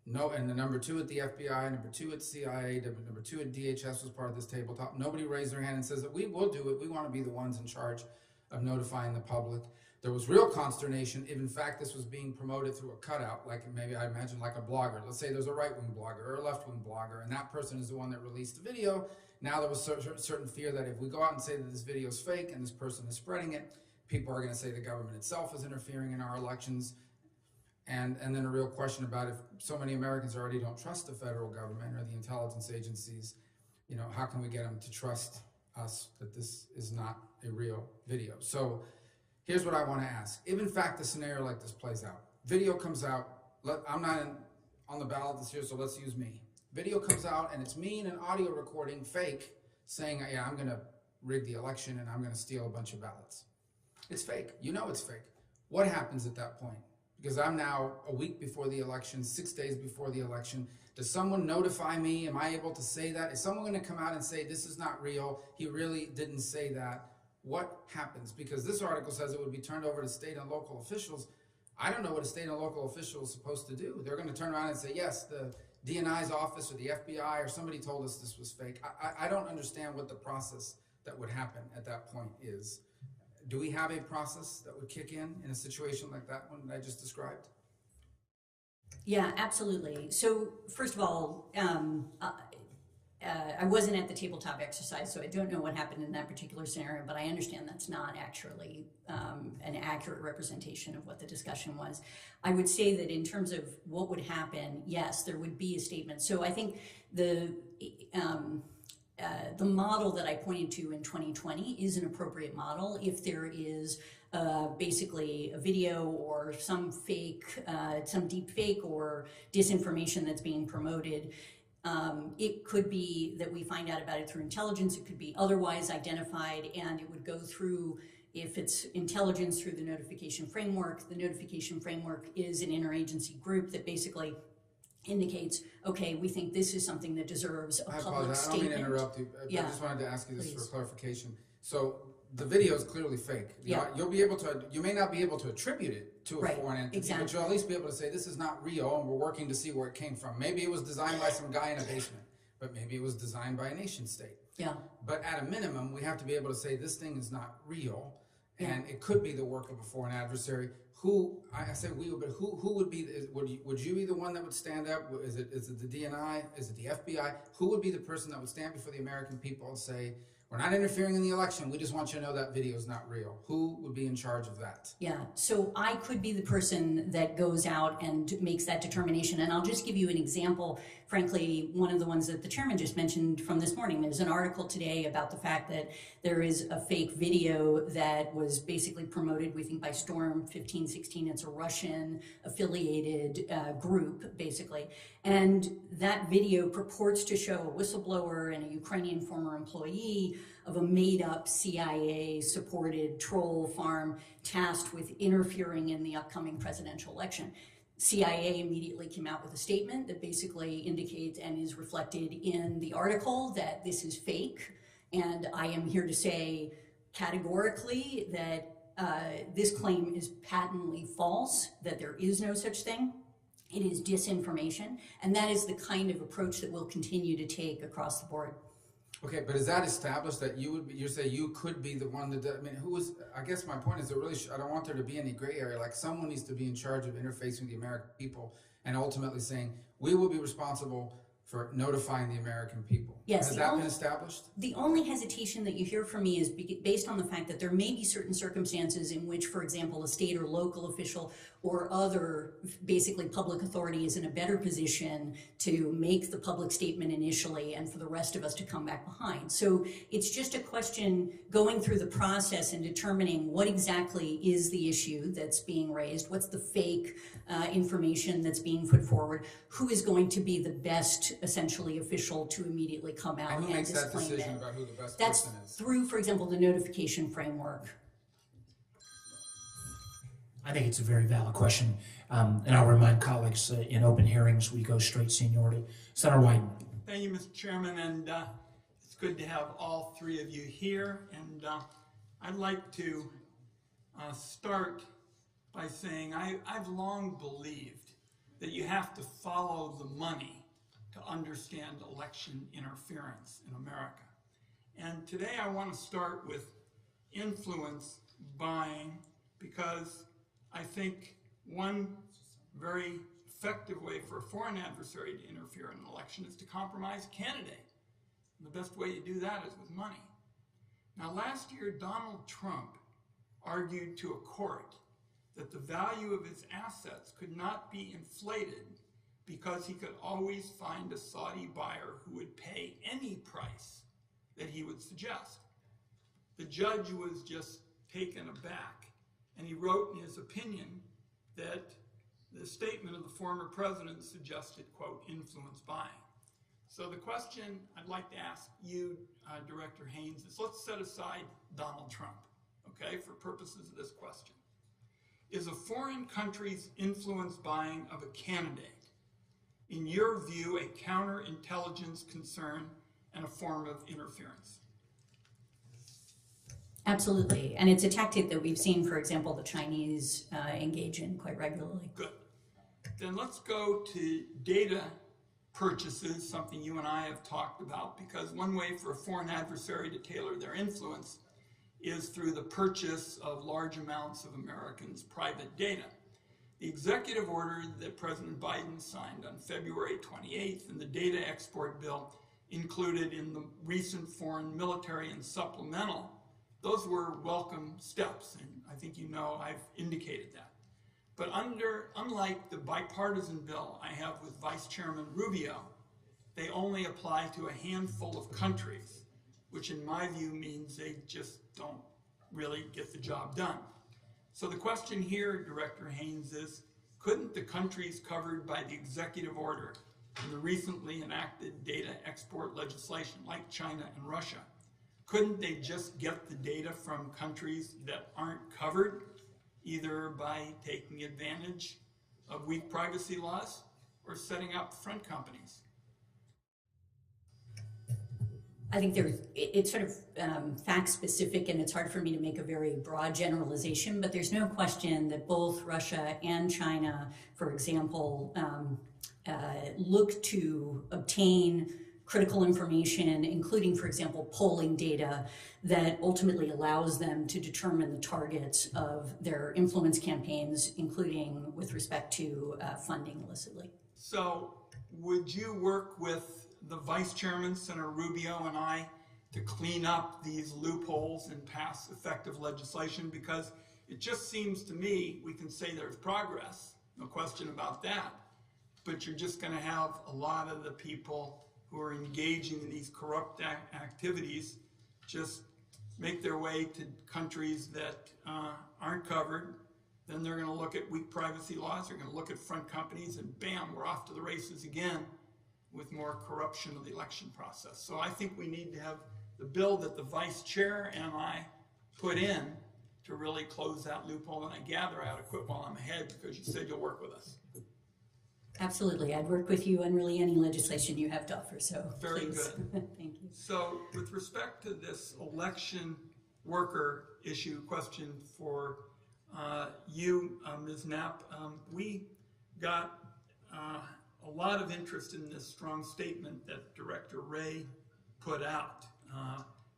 no, and the number 2 at the FBI, number 2 at CIA, number 2 at DHS was part of this tabletop. Nobody raised their hand and says that we will do it. We want to be the ones in charge of notifying the public. There was real consternation if, in fact, this was being promoted through a cutout, like maybe I imagine like a blogger. Let's say there's a right-wing blogger or a left-wing blogger, and that person is the one that released the video. Now there was certain fear that if we go out and say that this video is fake and this person is spreading it, people are going to say the government itself is interfering in our elections. And then a real question about if so many Americans already don't trust the federal government or the intelligence agencies, you know, how can we get them to trust us that this is not a real video? So here's what I want to ask. If in fact a scenario like this plays out, video comes out, I'm not on the ballot this year, so let's use me. Video comes out and it's me in an audio recording, fake, saying, yeah, I'm going to rig the election and I'm going to steal a bunch of ballots. It's fake. You know it's fake. What happens at that point? Because I'm now a week before the election, 6 days before the election. Does someone notify me? Am I able to say that? Is someone going to come out and say, this is not real, he really didn't say that? What happens? Because this article says it would be turned over to state and local officials. I don't know what a state and local official is supposed to do. They're going to turn around and say, yes, the DNI's office or the FBI or somebody told us this was fake. I don't understand what the process that would happen at that point is. Do we have a process that would kick in a situation like that one that I just described? Yeah, absolutely. So first of all, I wasn't at the tabletop exercise, so I don't know what happened in that particular scenario, but I understand that's not actually an accurate representation of what the discussion was. I would say that in terms of what would happen, yes, there would be a statement. So I think the model that I pointed to in 2020 is an appropriate model if there is basically a video or some fake, some deep fake or disinformation that's being promoted. It could be that we find out about it through intelligence. It could be otherwise identified, and it would go through, if it's intelligence, through the notification framework. The notification framework is an interagency group that basically indicates, okay, we think this is something that deserves a public apologize. statement. I don't mean to interrupt you. Yeah. I just wanted to ask you this Please. for clarification. So the video is clearly fake. Yeah. You'll be able to, you may not be able to attribute it to a Right, foreign entity, exactly. but you'll at least be able to say this is not real and we're working to see where it came from. Maybe it was designed by some guy in a basement, but maybe it was designed by a nation state. Yeah. But at a minimum, we have to be able to say this thing is not real, and it could be the work of a foreign adversary. Who, I say we, but who would be? Would you be the one that would stand up? Is it the DNI? Is it the FBI? Who would be the person that would stand before the American people and say, we're not interfering in the election, we just want you to know that video is not real? Who would be in charge of that? Yeah, so I could be the person that goes out and makes that determination. And I'll just give you an example. Frankly, one of the ones that the chairman just mentioned from this morning, there's an article today about the fact that there is a fake video that was basically promoted, we think, by Storm 1516. It's a Russian affiliated group, basically. And that video purports to show a whistleblower and a Ukrainian former employee of a made-up CIA-supported troll farm tasked with interfering in the upcoming presidential election. CIA immediately came out with a statement that basically indicates and is reflected in the article that this is fake. And I am here to say categorically that this claim is patently false, that there is no such thing. It is disinformation, and that is the kind of approach that we'll continue to take across the board. Okay, but is that established that you would be, you say you could be the one that, I mean, who is, I guess my point is that really, I don't want there to be any gray area. Like, someone needs to be in charge of interfacing with the American people and ultimately saying, we will be responsible for notifying the American people. Yes. Has that been established? The only hesitation that you hear from me is based on the fact that there may be certain circumstances in which, for example, a state or local official or other basically public authority is in a better position to make the public statement initially and for the rest of us to come back behind. So it's just a question going through the process and determining what exactly is the issue that's being raised, what's the fake information that's being put forward, who is going to be the best, essentially, official to immediately come out And who makes that disclaim decision it. about who the best That's person is? through, for example, the notification framework. I think it's a very valid question, and I'll remind colleagues in open hearings we go straight seniority. Senator Wyden. Thank you, Mr. Chairman, and it's good to have all three of you here. And I'd like to start by saying I've long believed that you have to follow the money to understand election interference in America. And today I want to start with influence buying, because I think one very effective way for a foreign adversary to interfere in an election is to compromise a candidate. And the best way you do that is with money. Now, last year, Donald Trump argued to a court that the value of his assets could not be inflated because he could always find a Saudi buyer who would pay any price that he would suggest. The judge was just taken aback, and he wrote in his opinion that the statement of the former president suggested, quote, influence buying. So the question I'd like to ask you, Director Haines, is let's set aside Donald Trump, okay, for purposes of this question. Is a foreign country's influence buying of a candidate, in your view, a counterintelligence concern and a form of interference? Absolutely, and it's a tactic that we've seen, for example, the Chinese engage in quite regularly. Good. Then let's go to data purchases, something you and I have talked about, because one way for a foreign adversary to tailor their influence is through the purchase of large amounts of Americans' private data. The executive order that President Biden signed on February 28th and the data export bill included in the recent foreign military and supplemental, those were welcome steps, and I think you know I've indicated that. But unlike the bipartisan bill I have with Vice Chairman Rubio, they only apply to a handful of countries, which in my view means they just don't really get the job done. So the question here, Director Haines, is couldn't the countries covered by the executive order in the recently enacted data export legislation, like China and Russia? Couldn't they just get the data from countries that aren't covered, either by taking advantage of weak privacy laws or setting up front companies? I think it's sort of fact specific, and it's hard for me to make a very broad generalization, but there's no question that both Russia and China, for example, look to obtain critical information, including, for example, polling data that ultimately allows them to determine the targets of their influence campaigns, including with respect to funding illicitly. So would you work with the Vice Chairman, Senator Rubio, and I to clean up these loopholes and pass effective legislation? Because it just seems to me we can say there's progress, no question about that, but you're just going to have a lot of the people who are engaging in these corrupt activities just make their way to countries that aren't covered. Then they're going to look at weak privacy laws, they're going to look at front companies, and bam, we're off to the races again with more corruption of the election process. So I think we need to have the bill that the Vice Chair and I put in to really close that loophole, and I gather I ought to quit while I'm ahead because you said you'll work with us. Absolutely. I'd work with you on really any legislation you have to offer, so Very please. good. Thank you. So with respect to this election worker issue question for you, Ms. Knapp, we got a lot of interest in this strong statement that Director Wray put out.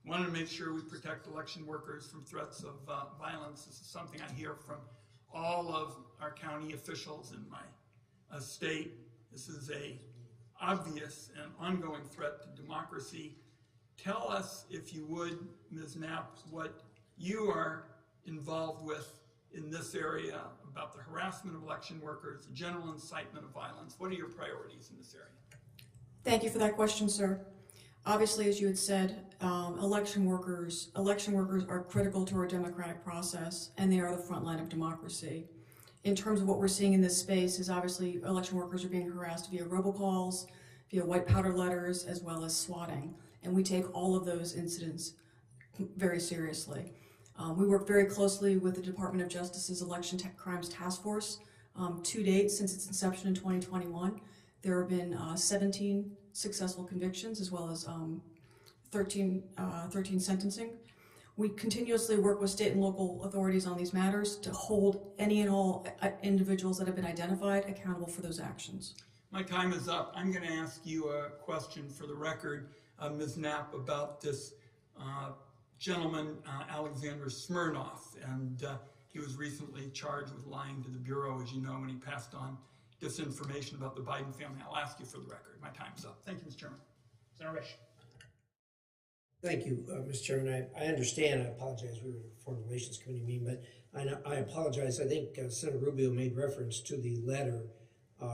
Wanted to make sure we protect election workers from threats of violence. This is something I hear from all of our county officials in my state. This is a obvious and ongoing threat to democracy. Tell us, if you would, Ms. Knapp, what you are involved with in this area about the harassment of election workers, the general incitement of violence. What are your priorities in this area? Thank you for that question, sir. Obviously, as you had said, election workers are critical to our democratic process, and they are the front line of democracy. In terms of what we're seeing in this space is obviously election workers are being harassed via robocalls, via white powder letters, as well as swatting. And we take all of those incidents very seriously. We work very closely with the Department of Justice's Election Crimes Task Force. To date, since its inception in 2021, there have been 17 successful convictions, as well as 13 sentencing. We continuously work with state and local authorities on these matters to hold any and all individuals that have been identified accountable for those actions. My time is up. I'm going to ask you a question for the record, Ms. Knapp, about this gentleman, Alexander Smirnoff, and he was recently charged with lying to the Bureau, as you know, when he passed on disinformation about the Biden family. I'll ask you for the record. My time's up. Thank you, Mr. Chairman. Senator Risch. Thank you, Mr. Chairman. I understand. I apologize. We were in a Foreign Relations Committee meeting, but I apologize. I think Senator Rubio made reference to the letter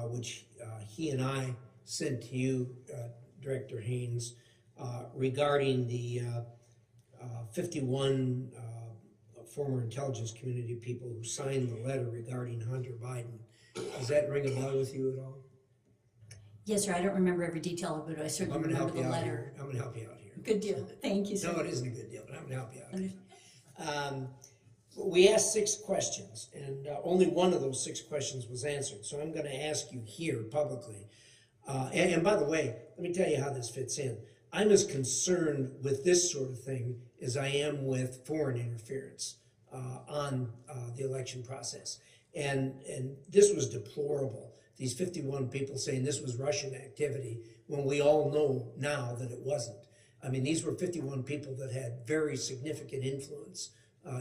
which he and I sent to you, Director Haines, regarding the 51 former intelligence community people who signed the letter regarding Hunter Biden. Does that ring a bell with you at all? Yes, sir. I don't remember every detail of it, but I certainly remember the letter. I'm going to help you out here. Good deal. Thank you, sir. No, it isn't a good deal, but I'm going to help you out here. We asked 6 questions, and only one of those 6 questions was answered. So I'm going to ask you here publicly. And by the way, let me tell you how this fits in. I'm as concerned with this sort of thing as I am with foreign interference on the election process. And this was deplorable. These 51 people saying this was Russian activity when we all know now that it wasn't. I mean, these were 51 people that had very significant influence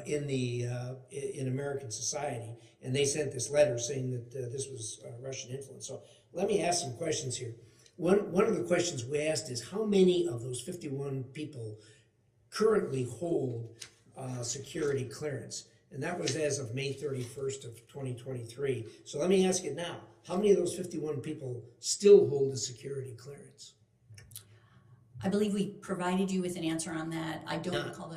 in American society, and they sent this letter saying that this was Russian influence. So let me ask some questions here. One of the questions we asked is how many of those 51 people currently hold security clearance? And that was as of May 31st of 2023. So let me ask it now. How many of those 51 people still hold a security clearance? I believe we provided you with an answer on that. I don't recall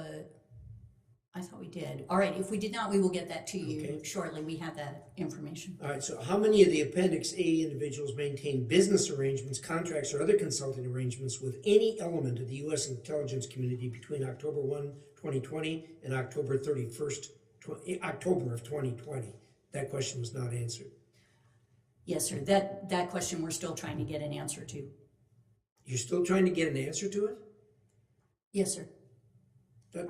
I thought we did. All right, if we did not, we will get that to you Okay. shortly. We have that information. All right, so how many of the Appendix A individuals maintain business arrangements, contracts, or other consulting arrangements with any element of the U.S. intelligence community between October 1, 2020 and October 31st, October of 2020? That question was not answered. Yes, sir. That question we're still trying to get an answer to. You're still trying to get an answer to it? Yes, sir. But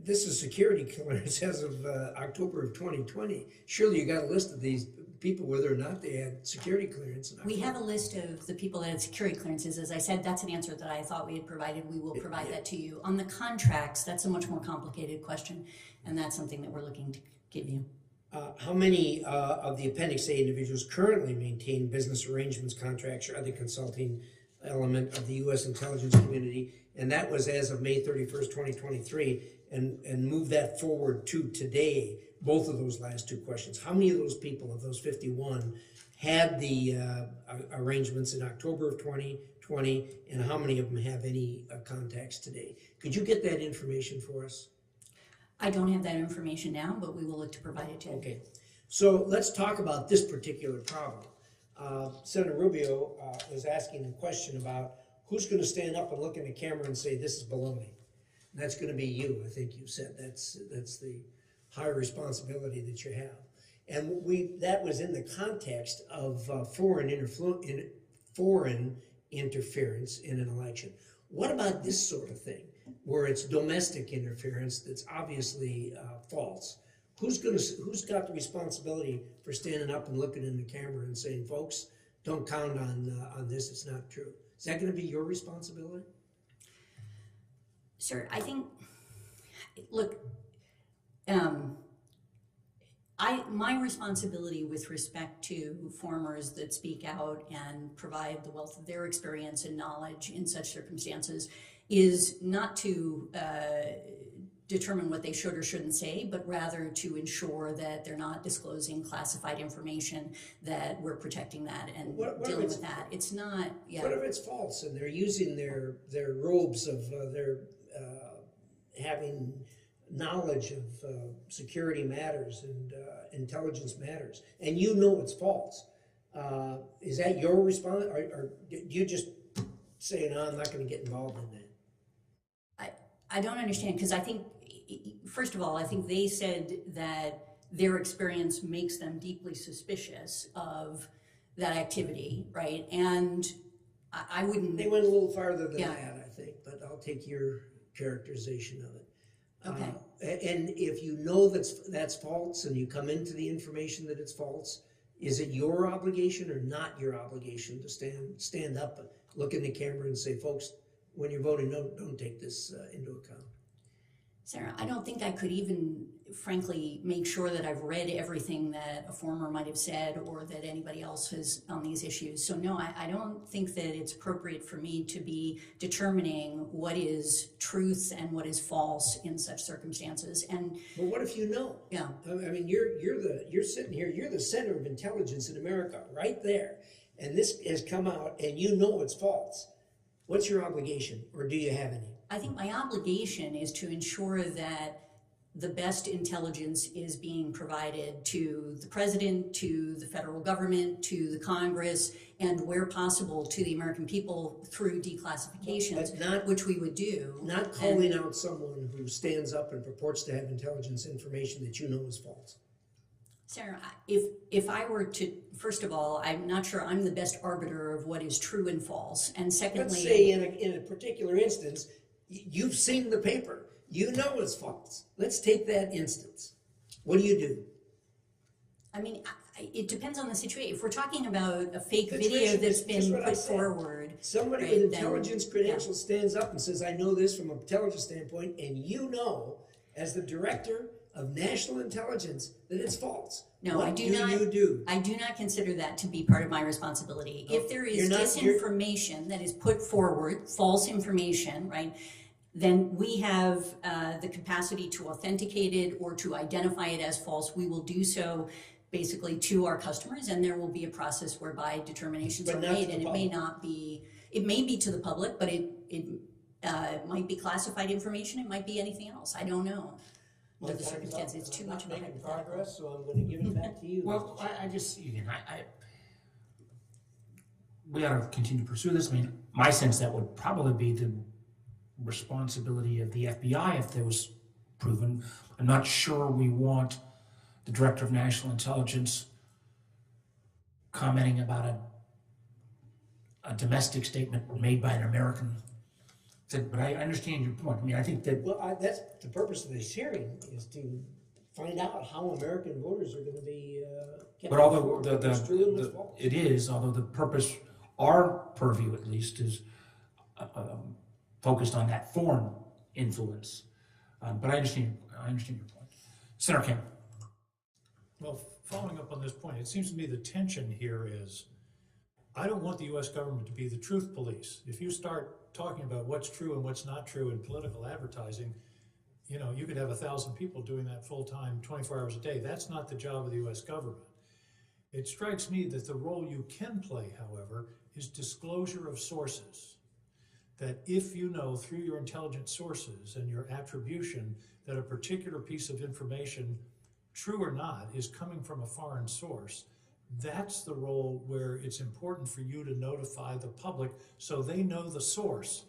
this is security clearance as of October of 2020. Surely you got a list of these people, whether or not they had security clearance. We have a list of the people that had security clearances. As I said, that's an answer that I thought we had provided. We will provide that to you. On the contracts, that's a much more complicated question, and that's something that we're looking to give you. How many of the Appendix A individuals currently maintain business arrangements, contracts, or other consulting element of the U.S. intelligence community? And that was as of May 31st, 2023, and move that forward to today, both of those last two questions. How many of those people, of those 51, had the arrangements in October of 2020, and how many of them have any contacts today? Could you get that information for us? I don't have that information now, but we will look to provide it to you. Okay, so let's talk about this particular problem. Senator Rubio was asking a question about who's going to stand up and look in the camera and say this is baloney. And that's going to be you, I think you said. That's the higher responsibility that you have. And that was in the context of foreign interference in an election. What about this sort of thing, where it's domestic interference that's obviously false? Who's got the responsibility for standing up and looking in the camera and saying, folks, don't count on this, it's not true? Is that going to be your responsibility? Sir, I think, look, my responsibility with respect to formers that speak out and provide the wealth of their experience and knowledge in such circumstances is not to determine what they should or shouldn't say, but rather to ensure that they're not disclosing classified information, that we're protecting that and dealing with that. It's not, yeah. What if it's false and they're using their robes of their having knowledge of security matters and intelligence matters, and you know it's false? Is that your response, or do you just say, no, I'm not going to get involved in that? I don't understand, because I think, first of all, I think they said that their experience makes them deeply suspicious of that activity, right? And I wouldn't... They went a little farther than that, I think, but I'll take your characterization of it. Okay. And if you know that's false and you come into the information that it's false, is it your obligation or not your obligation to stand up and look in the camera and say, folks, when you're voting, don't take this into account? Sarah, I don't think I could even, frankly, make sure that I've read everything that a former might have said or that anybody else has on these issues. So no, I don't think that it's appropriate for me to be determining what is truth and what is false in such circumstances. And but what if you know? Yeah. I mean, you're sitting here. You're the center of intelligence in America, right there, and this has come out, and you know it's false. What's your obligation, or do you have any? I think my obligation is to ensure that the best intelligence is being provided to the president, to the federal government, to the Congress, and where possible to the American people through declassifications, which we would do. Not calling out someone who stands up and purports to have intelligence information that you know is false. Sarah, if I were to, first of all, I'm not sure I'm the best arbiter of what is true and false. And secondly... Let's say in a particular instance, you've seen the paper. You know it's false. Let's take that instance. What do you do? I mean, it depends on the situation. If we're talking about a fake video that's been put forward... Somebody with intelligence credentials stands up and says, I know this from an intelligence standpoint, and you know, as the director of national intelligence, that it's false. No, I do not. What do you do? I do not consider that to be part of my responsibility. If there is disinformation that is put forward, false information, right, then we have the capacity to authenticate it or to identify it as false. We will do so basically to our customers, and there will be a process whereby determinations are made, and it may not be, it may be to the public, but it might be classified information, it might be anything else, I don't know. under the circumstances. It's too much of a making hypothetical. progress, so I'm going to give it back to you. Well, I just, again, we ought to continue to pursue this. I mean, my sense that would probably be the responsibility of the FBI if there was proven. I'm not sure we want the Director of National Intelligence commenting about a domestic statement made by an American. But I understand your point. I mean, I think that... Well, that's the purpose of this hearing, is to find out how American voters are going to be kept But although informed, what's true and what's false. it is, although the purpose, our purview at least, is focused on that foreign influence. But I understand your point. Senator Kemp. Well, following up on this point, it seems to me the tension here is, I don't want the U.S. government to be the truth police. If you start talking about what's true and what's not true in political advertising, you know, you could have 1,000 people doing that full time, 24 hours a day. That's not the job of the U.S. government. It strikes me that the role you can play, however, is disclosure of sources. That if you know through your intelligence sources and your attribution that a particular piece of information, true or not, is coming from a foreign source, that's the role where it's important for you to notify the public so they know the source,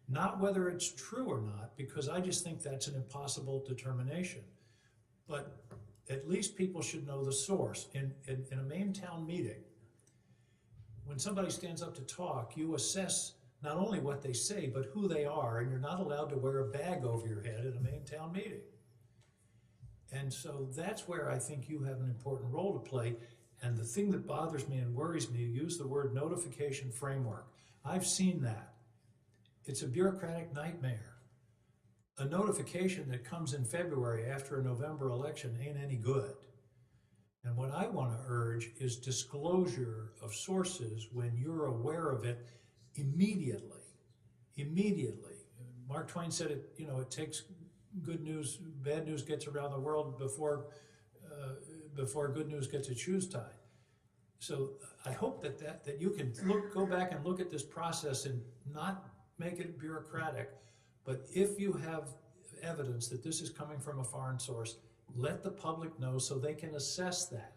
not whether it's true or not, because I just think that's an impossible determination. But at least people should know the source. In a main town meeting, when somebody stands up to talk, you assess not only what they say, but who they are, and you're not allowed to wear a bag over your head at a main town meeting. And so that's where I think you have an important role to play. And the thing that bothers me and worries me, you use the word notification framework. I've seen that. It's a bureaucratic nightmare. A notification that comes in February after a November election ain't any good. And what I want to urge is disclosure of sources when you're aware of it immediately. Immediately. Mark Twain said it, you know, it takes good news, bad news gets around the world before good news gets its shoes tied. So I hope that you can go back and look at this process and not make it bureaucratic, but if you have evidence that this is coming from a foreign source, let the public know so they can assess that.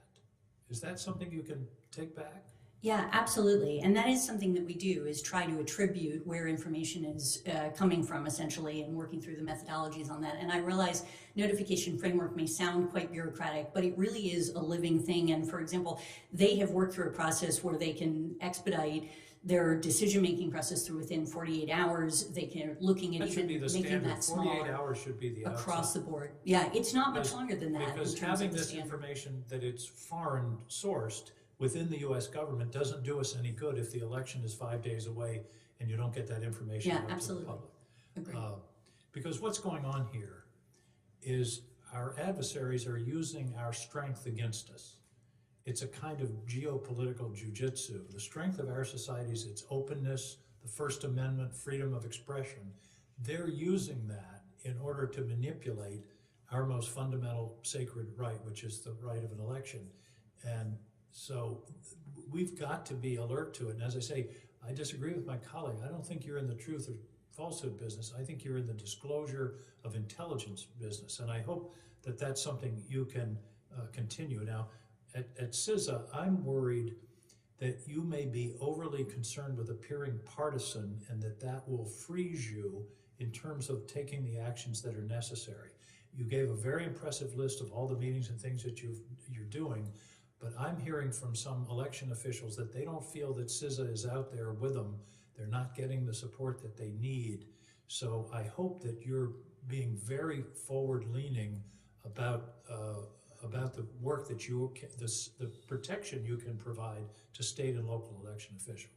Is that something you can take back? Yeah, absolutely. And that is something that we do, is try to attribute where information is coming from, essentially, and working through the methodologies on that. And I realize notification framework may sound quite bureaucratic, but it really is a living thing. And for example, they have worked through a process where they can expedite their decision-making process through within 48 hours. They can looking at That should be even the making standard. that 48 smaller hours should be the across outside. the board. Yeah, it's not much longer than that. Because in terms having of the this standard. information that it's foreign sourced within the U.S. government doesn't do us any good if the election is 5 days away and you don't get that information Yeah, out to the absolutely. public. Agreed. Because what's going on here is our adversaries are using our strength against us. It's a kind of geopolitical jujitsu. The strength of our society is its openness, the First Amendment, freedom of expression. They're using that in order to manipulate our most fundamental sacred right, which is the right of an election. And so we've got to be alert to it. And as I say, I disagree with my colleague. I don't think you're in the truth or falsehood business. I think you're in the disclosure of intelligence business. And I hope that that's something you can continue. Now, at CISA, I'm worried that you may be overly concerned with appearing partisan and that will freeze you in terms of taking the actions that are necessary. You gave a very impressive list of all the meetings and things that you're doing, but I'm hearing from some election officials that they don't feel that CISA is out there with them. They're not getting the support that they need. So I hope that you're being very forward-leaning about the work that the protection you can provide to state and local election officials.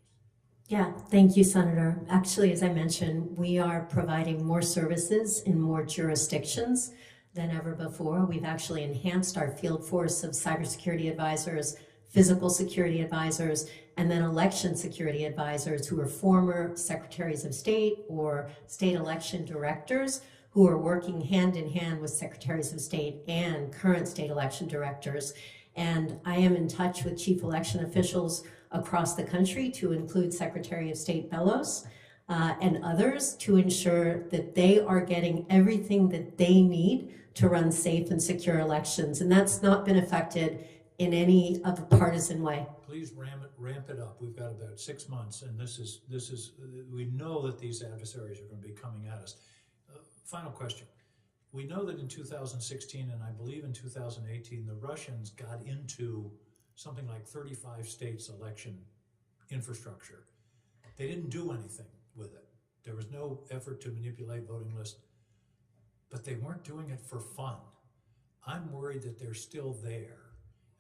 Yeah, thank you, Senator. Actually, as I mentioned, we are providing more services in more jurisdictions than ever before. We've actually enhanced our field force of cybersecurity advisors, physical security advisors, and then election security advisors who are former secretaries of state or state election directors who are working hand in hand with secretaries of state and current state election directors. And I am in touch with chief election officials across the country, to include Secretary of State Bellows, and others to ensure that they are getting everything that they need to run safe and secure elections. And that's not been affected in any of a partisan way. Please ramp it up. We've got about 6 months, and this is we know that these adversaries are going to be coming at us. Final question. We know that in 2016 and I believe in 2018, the Russians got into something like 35 states' election infrastructure. They didn't do anything with it. There was no effort to manipulate voting lists, but they weren't doing it for fun. I'm worried that they're still there,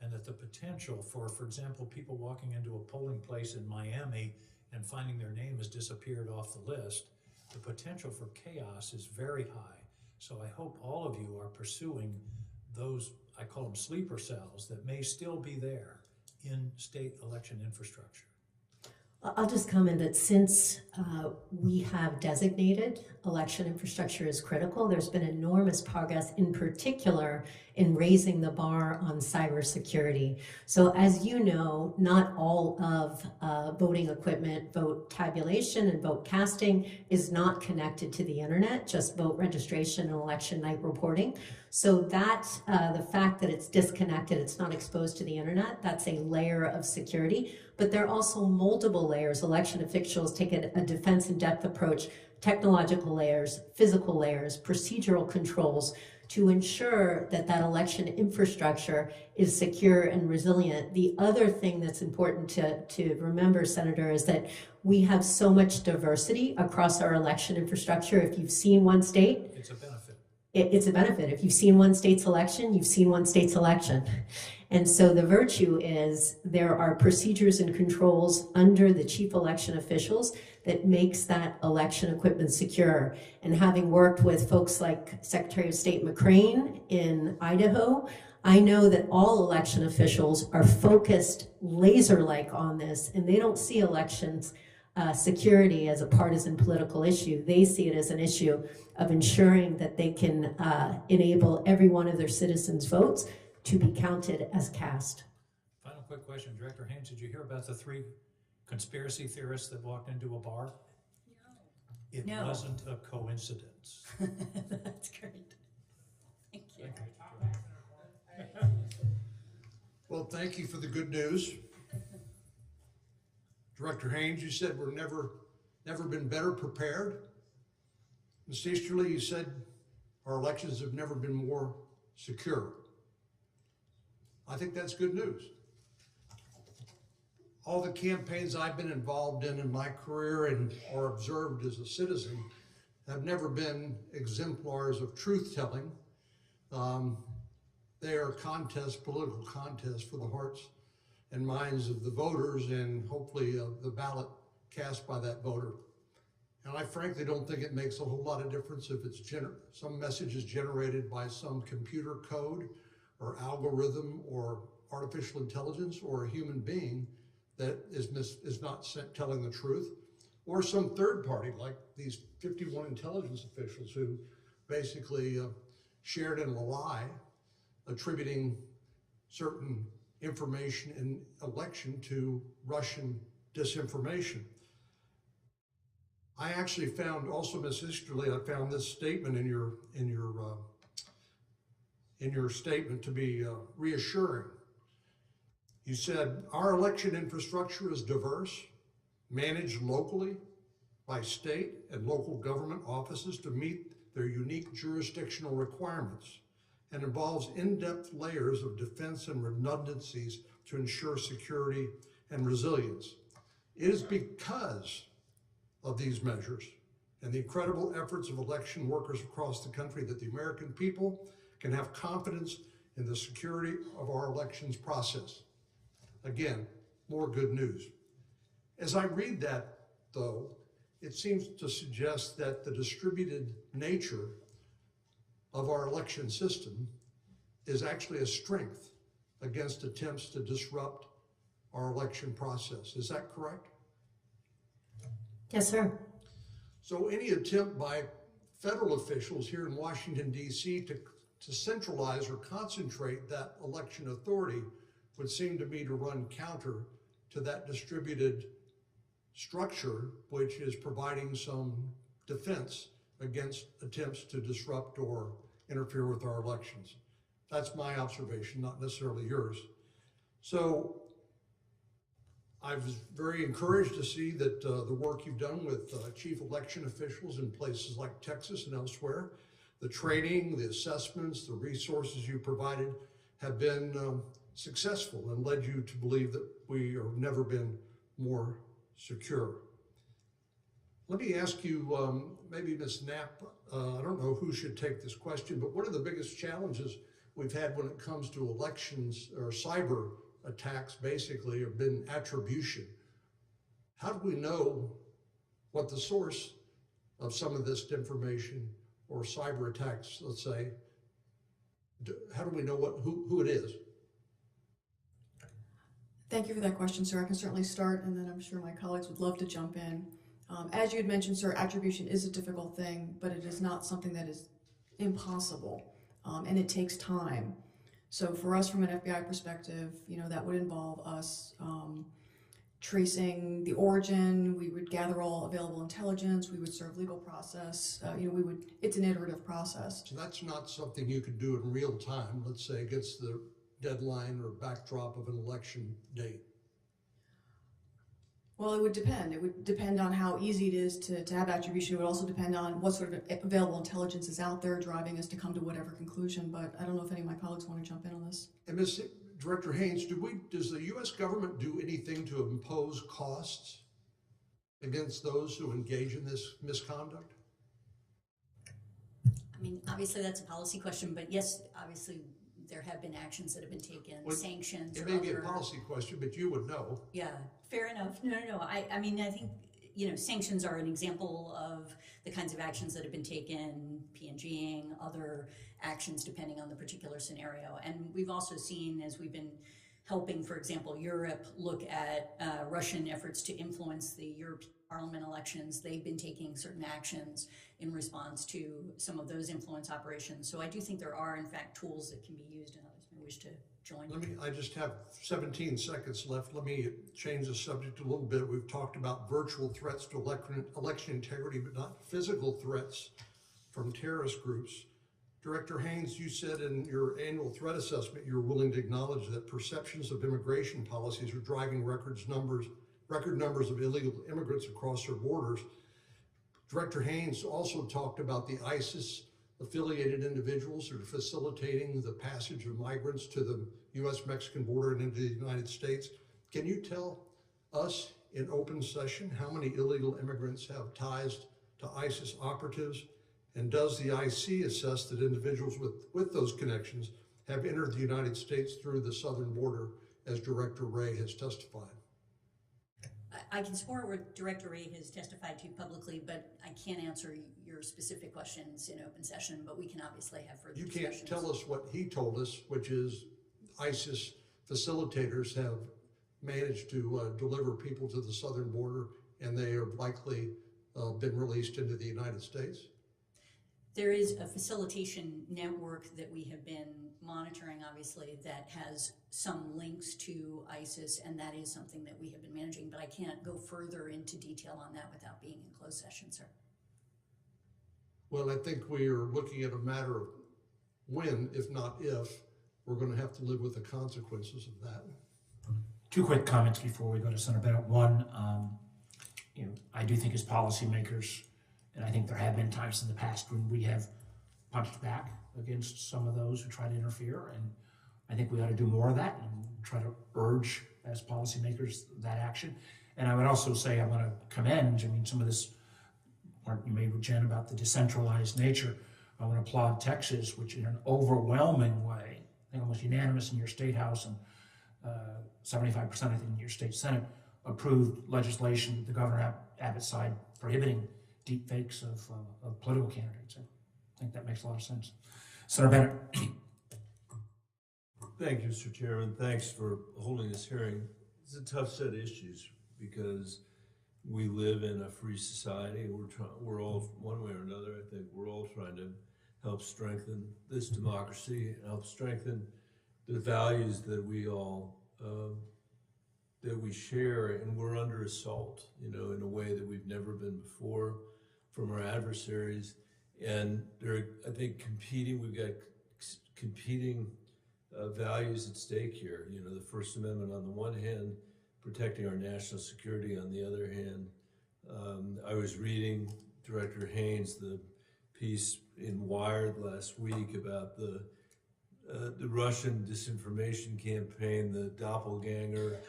and that the potential for example, people walking into a polling place in Miami and finding their name has disappeared off the list, the potential for chaos is very high. So I hope all of you are pursuing those, I call them sleeper cells, that may still be there in state election infrastructure. I'll just comment that since we have designated election infrastructure as critical, there's been enormous progress, in particular in raising the bar on cybersecurity. So as you know, not all of voting equipment, vote tabulation and vote casting is not connected to the internet, just vote registration and election night reporting. So that the fact that it's disconnected, it's not exposed to the internet, that's a layer of security. But there are also multiple layers. Election officials take a defense in depth approach, technological layers, physical layers, procedural controls to ensure that that election infrastructure is secure and resilient. The other thing that's important to remember, Senator, is that we have so much diversity across our election infrastructure. If you've seen one state, it's a benefit. It's a benefit. If you've seen one state's election, you've seen one state's election. And so the virtue is there are procedures and controls under the chief election officials that makes that election equipment secure. And having worked with folks like Secretary of State McCrane in Idaho, I know that all election officials are focused laser-like on this, and they don't see elections security as a partisan political issue. They see it as an issue of ensuring that they can enable every one of their citizens' votes to be counted as cast. Final quick question. Director Haines, did you hear about the 3 conspiracy theorists that walked into a bar? No. It wasn't a coincidence. That's great. Thank you. Well, thank you for the good news. Director Haines, you said we're never been better prepared. Ms. Easterly, you said our elections have never been more secure. I think that's good news. All the campaigns I've been involved in my career and or observed as a citizen have never been exemplars of truth-telling. They are contests, political contests for the hearts and minds of the voters and hopefully the ballot cast by that voter. And I frankly don't think it makes a whole lot of difference if it's some message is generated by some computer code or algorithm or artificial intelligence or a human being that is not telling the truth, or some third party like these 51 intelligence officials who basically shared in a lie, attributing certain information in election to Russian disinformation. I actually found also, Ms. Easterly, I found this statement in your statement to be reassuring. You said, our election infrastructure is diverse, managed locally by state and local government offices to meet their unique jurisdictional requirements, and involves in-depth layers of defense and redundancies to ensure security and resilience. It is because of these measures and the incredible efforts of election workers across the country that the American people can have confidence in the security of our elections process. Again, more good news. As I read that, though, it seems to suggest that the distributed nature of our election system is actually a strength against attempts to disrupt our election process. Is that correct? Yes, sir. So any attempt by federal officials here in Washington, D.C. to centralize or concentrate that election authority would seem to me to run counter to that distributed structure which is providing some defense against attempts to disrupt or interfere with our elections. That's my observation, not necessarily yours. So I was very encouraged to see that the work you've done with chief election officials in places like Texas and elsewhere, the training, the assessments, the resources you provided have been successful and led you to believe that we have never been more secure. Let me ask you, maybe Ms. Knapp, I don't know who should take this question, but one of the biggest challenges we've had when it comes to elections or cyber attacks basically have been attribution. How do we know what the source of some of this information or cyber attacks, let's say, how do we know who it is? Thank you for that question, sir. I can certainly start, and then I'm sure my colleagues would love to jump in. As you had mentioned, sir, attribution is a difficult thing, but it is not something that is impossible, and it takes time. So for us, from an FBI perspective, that would involve us tracing the origin. We would gather all available intelligence. We would serve legal process. It's an iterative process. So that's not something you could do in real time, let's say against the deadline or backdrop of an election date. Well, it would depend. It would depend on how easy it is to have attribution. It would also depend on what sort of available intelligence is out there driving us to come to whatever conclusion. But I don't know if any of my colleagues want to jump in on this. And Ms. Director Haines, does the U.S. government do anything to impose costs against those who engage in this misconduct? I mean, obviously that's a policy question, but yes, obviously there have been actions that have been taken, sanctions. It may be a policy question, but you would know. Yeah, fair enough. No. I mean, I think, sanctions are an example of the kinds of actions that have been taken, PNGing, other actions depending on the particular scenario. And we've also seen, as we've been helping, for example, Europe look at Russian efforts to influence the European Parliament elections, they've been taking certain actions in response to some of those influence operations. So I do think there are, in fact, tools that can be used, and others may wish to join. I just have 17 seconds left. Let me change the subject a little bit. We've talked about virtual threats to election integrity, but not physical threats from terrorist groups. Director Haines, you said in your annual threat assessment you're willing to acknowledge that perceptions of immigration policies are driving record numbers of illegal immigrants across our borders. Director Haines also talked about the ISIS-affiliated individuals that are facilitating the passage of migrants to the U.S.-Mexican border and into the United States. Can you tell us in open session how many illegal immigrants have ties to ISIS operatives? And does the IC assess that individuals with those connections have entered the United States through the southern border, as Director Wray has testified? I can support what Director Wray has testified to publicly, but I can't answer your specific questions in open session, but we can obviously have further discussions. You can't tell us what he told us, which is ISIS facilitators have managed to deliver people to the southern border, and they have likely been released into the United States? There is a facilitation network that we have been monitoring, obviously, that has some links to ISIS, and that is something that we have been managing, but I can't go further into detail on that without being in closed session, sir. Well, I think we are looking at a matter of when, if not if, we're going to have to live with the consequences of that. Two quick comments before we go to Senator Bennett. One, I do think as policymakers, and I think there have been times in the past when we have punched back against some of those who try to interfere, and I think we ought to do more of that and try to urge as policymakers that action. And I would also say I want to commend, some of this part you made with Jen about the decentralized nature. I want to applaud Texas, which in an overwhelming way, I think almost unanimous in your state house and 75% I think in your state senate, approved legislation, the Governor Abbott side, prohibiting deep fakes of political candidates. I think that makes a lot of sense. Senator Bennett. Thank you, Mr. Chairman. Thanks for holding this hearing. It's a tough set of issues because we live in a free society. We're all, one way or another, I think we're all trying to help strengthen this democracy, help strengthen the values that we all that we share, and we're under assault, you know, in a way that we've never been before from our adversaries. And they're, I think, we've got competing values at stake here. You know, the First Amendment on the one hand, protecting our national security on the other hand. I was reading Director Haines, the piece in Wired last week about the Russian disinformation campaign, the doppelganger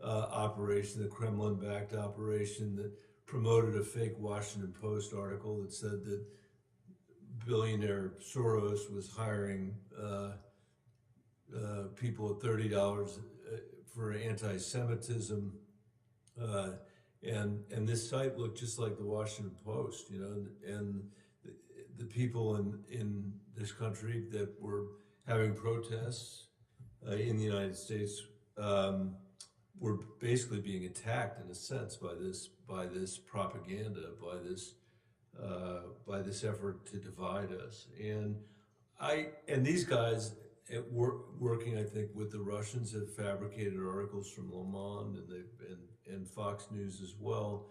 operation, the Kremlin-backed operation that promoted a fake Washington Post article that said that billionaire Soros was hiring people at $30 for anti-Semitism, and this site looked just like the Washington Post, you know, and the people in this country that were having protests in the United States were basically being attacked in a sense by this propaganda, by this effort to divide us. And these guys working, I think, with the Russians have fabricated articles from Le Monde and Fox News as well.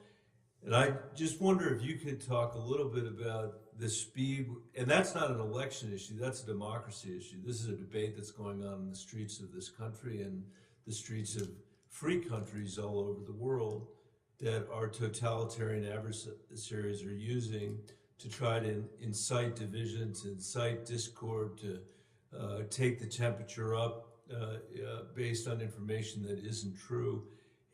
And I just wonder if you could talk a little bit about the speed, and that's not an election issue, that's a democracy issue. This is a debate that's going on in the streets of this country and the streets of free countries all over the world that our totalitarian adversaries are using to try to incite division, to incite discord, to take the temperature up based on information that isn't true.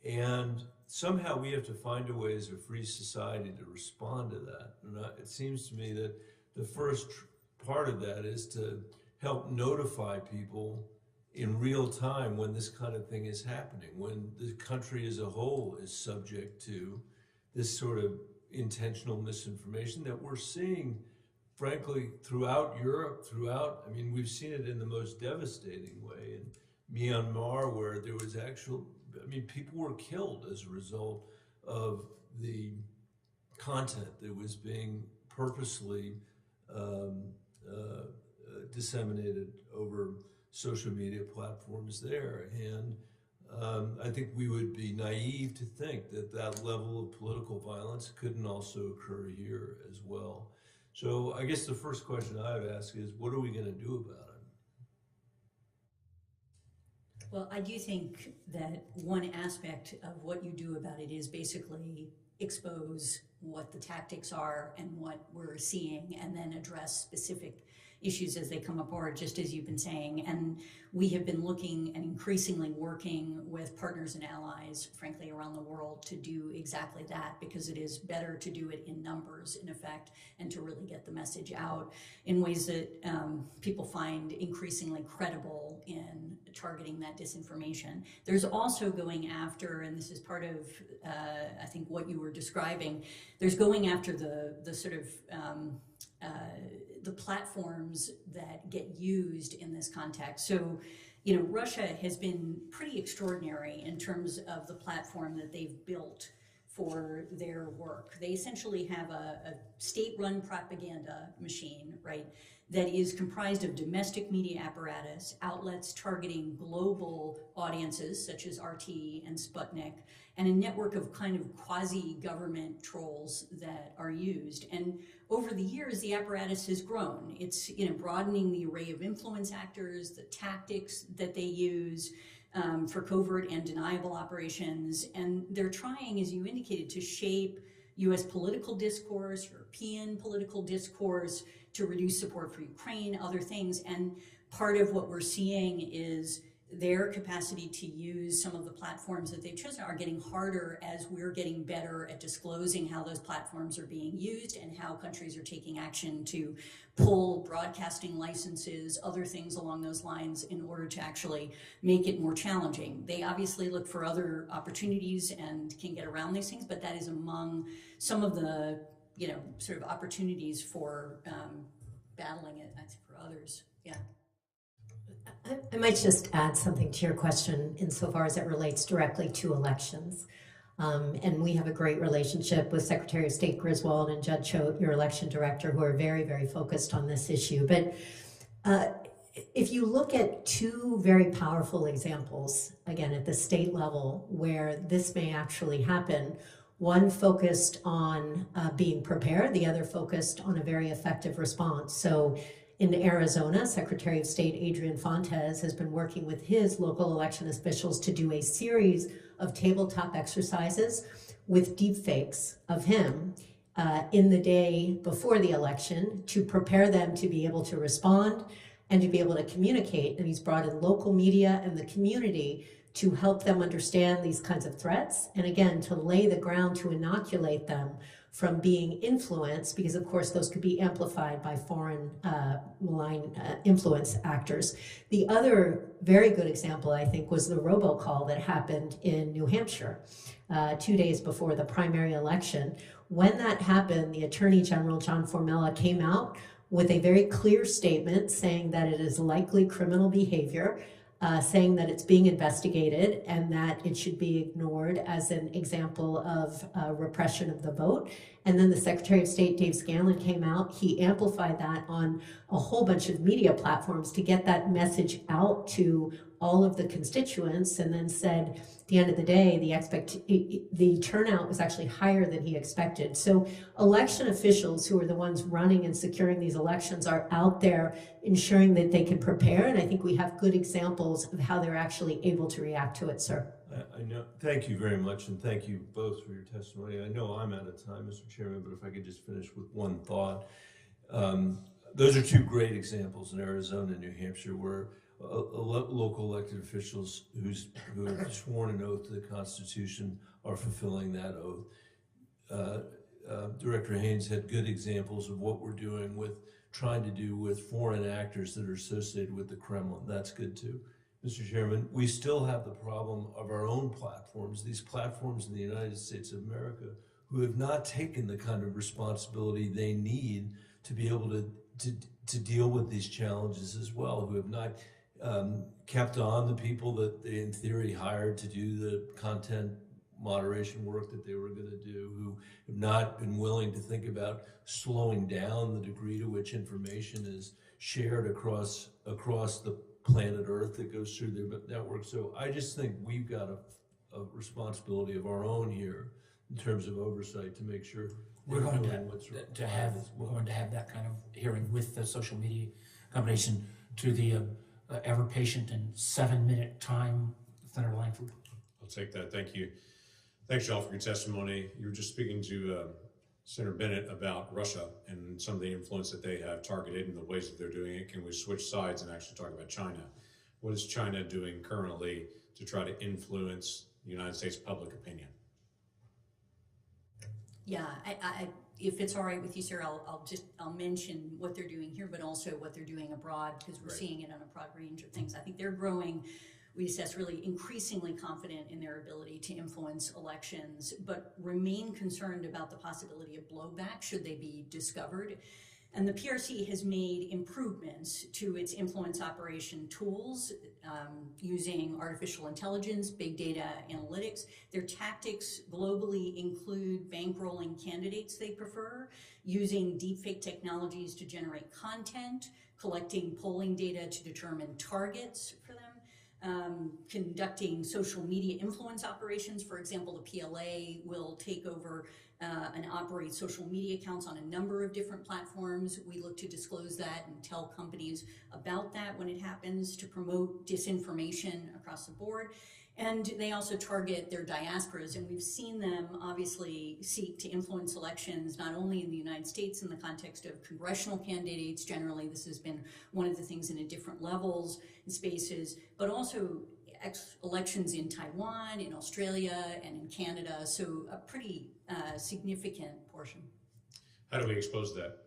And somehow we have to find a way as a free society to respond to that. And it seems to me that the first part of that is to help notify people in real time when this kind of thing is happening, when the country as a whole is subject to this sort of intentional misinformation that we're seeing, frankly, throughout Europe, I mean, we've seen it in the most devastating way in Myanmar, where there was people were killed as a result of the content that was being purposely disseminated over social media platforms there. And I think we would be naive to think that that level of political violence couldn't also occur here as well. So I guess the first question I would ask is, what are we going to do about it? Well, I do think that one aspect of what you do about it is basically expose what the tactics are and what we're seeing, and then address specific issues as they come up, or just as you've been saying. And we have been looking and increasingly working with partners and allies, frankly, around the world to do exactly that, because it is better to do it in numbers, in effect, and to really get the message out in ways that people find increasingly credible in targeting that disinformation. There's also going after, and this is part of, I think, what you were describing, there's going after the sort of the platforms that get used in this context. So, you know, Russia has been pretty extraordinary in terms of the platform that they've built for their work. They essentially have a state-run propaganda machine, right, that is comprised of domestic media apparatus, outlets targeting global audiences such as RT and Sputnik, and a network of kind of quasi-government trolls that are used. And over the years, the apparatus has grown. It's, you know, broadening the array of influence actors, the tactics that they use for covert and deniable operations. And they're trying, as you indicated, to shape U.S. political discourse, European political discourse, to reduce support for Ukraine, other things. And part of what we're seeing is their capacity to use some of the platforms that they've chosen are getting harder as we're getting better at disclosing how those platforms are being used and how countries are taking action to pull broadcasting licenses, other things along those lines, in order to actually make it more challenging. They obviously look for other opportunities and can get around these things, but that is among some of the, you know, sort of opportunities for battling it, I think, for others. Yeah. I might just add something to your question insofar as it relates directly to elections. And we have a great relationship with Secretary of State Griswold and Judd Choate, your election director, who are very, very focused on this issue. But if you look at two very powerful examples, again, at the state level, where this may actually happen, one focused on being prepared, the other focused on a very effective response. So in Arizona, Secretary of State Adrian Fontes has been working with his local election officials to do a series of tabletop exercises with deepfakes of him in the day before the election to prepare them to be able to respond and to be able to communicate. And he's brought in local media and the community to help them understand these kinds of threats, and again, to lay the ground to inoculate them from being influenced, because of course those could be amplified by foreign malign influence actors. The other very good example, I think, was the robocall that happened in New Hampshire 2 days before the primary election. When that happened, the Attorney General, John Formella, came out with a very clear statement saying that it is likely criminal behavior, saying that it's being investigated and that it should be ignored as an example of repression of the vote. And then the Secretary of State, Dave Scanlon, came out. He amplified that on a whole bunch of media platforms to get that message out to all of the constituents, and then said at the end of the day, the turnout was actually higher than he expected. So election officials, who are the ones running and securing these elections, are out there ensuring that they can prepare, and I think we have good examples of how they're actually able to react to it, sir. I know. Thank you very much, and thank you both for your testimony. I know I'm out of time, Mr. Chairman, but if I could just finish with one thought. Those are two great examples in Arizona and New Hampshire where local elected officials who have sworn an oath to the Constitution are fulfilling that oath. Director Haines had good examples of what we're doing trying to do with foreign actors that are associated with the Kremlin. That's good too. Mr. Chairman, we still have the problem of our own platforms, these platforms in the United States of America, who have not taken the kind of responsibility they need to be able to deal with these challenges as well, who have not kept on the people that they in theory hired to do the content moderation work that they were going to do, who have not been willing to think about slowing down the degree to which information is shared across the planet Earth that goes through their network. So I just think we've got a responsibility of our own here in terms of oversight to make sure we're going to have that kind of hearing with the social media combination to the ever patient and 7-minute time, Senator Langford. I'll take that. Thank you. Thanks, y'all, for your testimony. You were just speaking to Senator Bennett about Russia and some of the influence that they have targeted and the ways that they're doing it. Can we switch sides and actually talk about China? What is China doing currently to try to influence the United States public opinion? Yeah, if it's all right with you, sir, I'll mention what they're doing here, but also what they're doing abroad, because we're seeing it on a broad range of things. I think they're growing, we assess, really increasingly confident in their ability to influence elections, but remain concerned about the possibility of blowback should they be discovered. And the PRC has made improvements to its influence operation tools using artificial intelligence, big data analytics. Their tactics globally include bankrolling candidates they prefer, using deepfake technologies to generate content, collecting polling data to determine targets for them, conducting social media influence operations. For example, the PLA will take over and operate social media accounts on a number of different platforms. We look to disclose that and tell companies about that when it happens to promote disinformation across the board. And they also target their diasporas, and we've seen them obviously seek to influence elections not only in the United States in the context of congressional candidates. Generally, this has been one of the things in different levels and spaces, but also elections in Taiwan, in Australia, and in Canada, so a pretty significant portion. How do we expose that?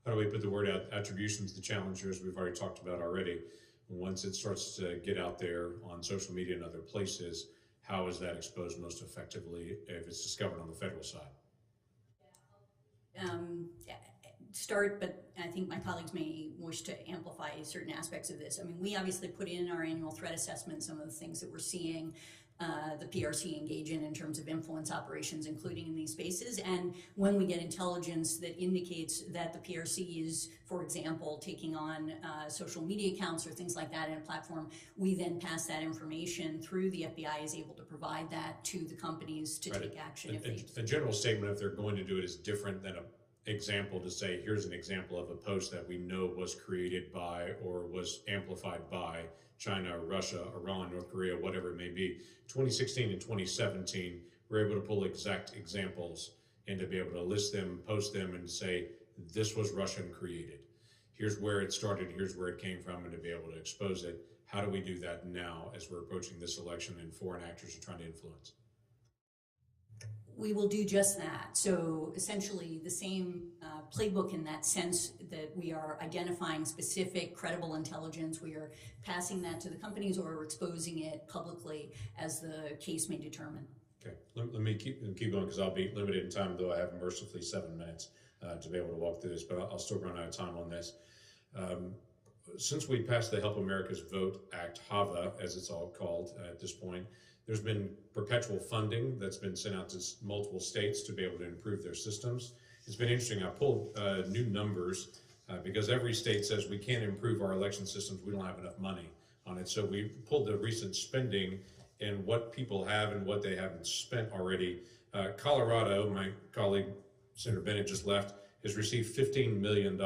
How do we put the word out, attributions to challengers we've already talked about already? Once it starts to get out there on social media and other places, how is that exposed most effectively if it's discovered on the federal side? Start, but I think my colleagues may wish to amplify certain aspects of this. I mean, we obviously put in our annual threat assessment some of the things that we're seeing the PRC engage in terms of influence operations, including in these spaces. And when we get intelligence that indicates that the PRC is, for example, taking on social media accounts or things like that in a platform, we then pass that information through the FBI is able to provide that to the companies to take action if they... A general statement, if they're going to do it, is different than an example to say, here's an example of a post that we know was created by or was amplified by China, Russia, Iran, North Korea, whatever it may be. 2016 and 2017, we're able to pull exact examples and to be able to list them, post them, and say, this was Russian created. Here's where it started, here's where it came from, and to be able to expose it. How do we do that now as we're approaching this election and foreign actors are trying to influence? We will do just that. So essentially the same playbook in that sense that we are identifying specific credible intelligence, we are passing that to the companies or exposing it publicly as the case may determine. Okay, let me keep going because I'll be limited in time, though I have mercifully 7 minutes to be able to walk through this, but I'll still run out of time on this. Since we passed the Help America's Vote Act, HAVA, as it's all called at this point, there's been perpetual funding that's been sent out to multiple states to be able to improve their systems. It's been interesting. I pulled new numbers because every state says we can't improve our election systems. We don't have enough money on it. So we pulled the recent spending and what people have and what they haven't spent already. Colorado, my colleague Senator Bennett just left, has received $15 million,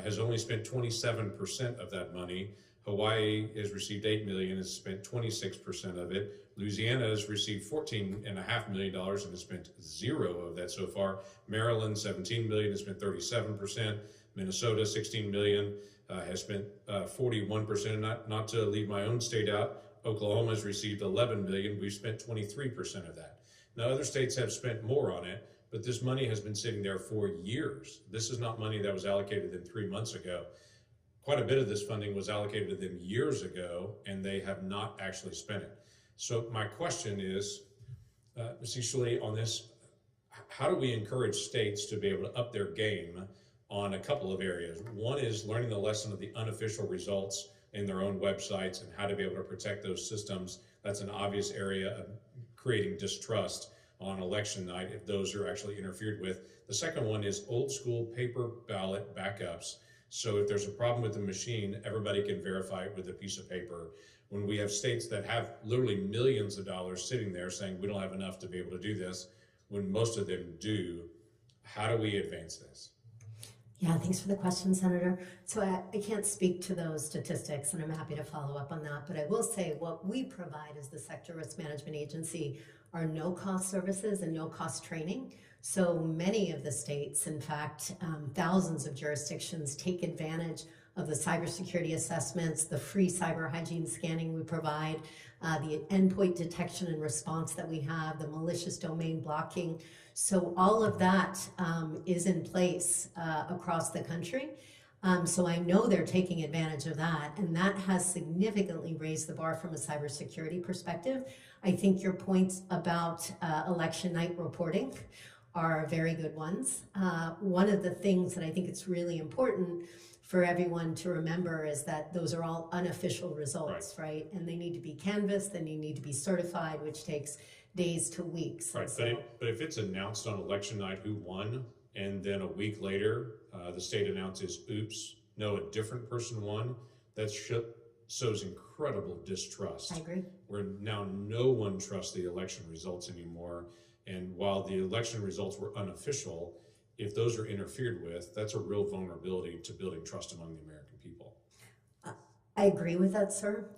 has only spent 27% of that money. Hawaii has received $8 million, has spent 26% of it. Louisiana has received $14.5 million and has spent 0 of that so far. Maryland, $17 million, has spent 37%. Minnesota, $16 million, has spent 41%. Not to leave my own state out, Oklahoma has received $11 million. We've spent 23% of that. Now, other states have spent more on it, but this money has been sitting there for years. This is not money that was allocated in 3 months ago. Quite a bit of this funding was allocated to them years ago, and they have not actually spent it. So my question is, Ms. Easterly, on this, how do we encourage states to be able to up their game on a couple of areas? One is learning the lesson of the unofficial results in their own websites and how to be able to protect those systems. That's an obvious area of creating distrust on election night if those are actually interfered with. The second one is old school paper ballot backups. So if there's a problem with the machine, everybody can verify it with a piece of paper. When we have states that have literally millions of dollars sitting there saying we don't have enough to be able to do this, when most of them do, how do we advance this? Yeah, thanks for the question, Senator. So I can't speak to those statistics, and I'm happy to follow up on that, but I will say what we provide as the Sector Risk Management Agency are no-cost services and no-cost training. So many of the states, in fact, thousands of jurisdictions take advantage of the cybersecurity assessments, the free cyber hygiene scanning we provide, the endpoint detection and response that we have, the malicious domain blocking. So all of that is in place across the country. So I know they're taking advantage of that, and that has significantly raised the bar from a cybersecurity perspective. I think your points about election night reporting are very good ones. One of the things that I think it's really important for everyone to remember is that those are all unofficial results, right? And they need to be canvassed, and they need to be certified, which takes days to weeks. Right, but if it's announced on election night who won, and then a week later the state announces, oops, no, a different person won, that sows incredible distrust. I agree. Where now no one trusts the election results anymore. And while the election results were unofficial, if those are interfered with, that's a real vulnerability to building trust among the American people. I agree with that, sir.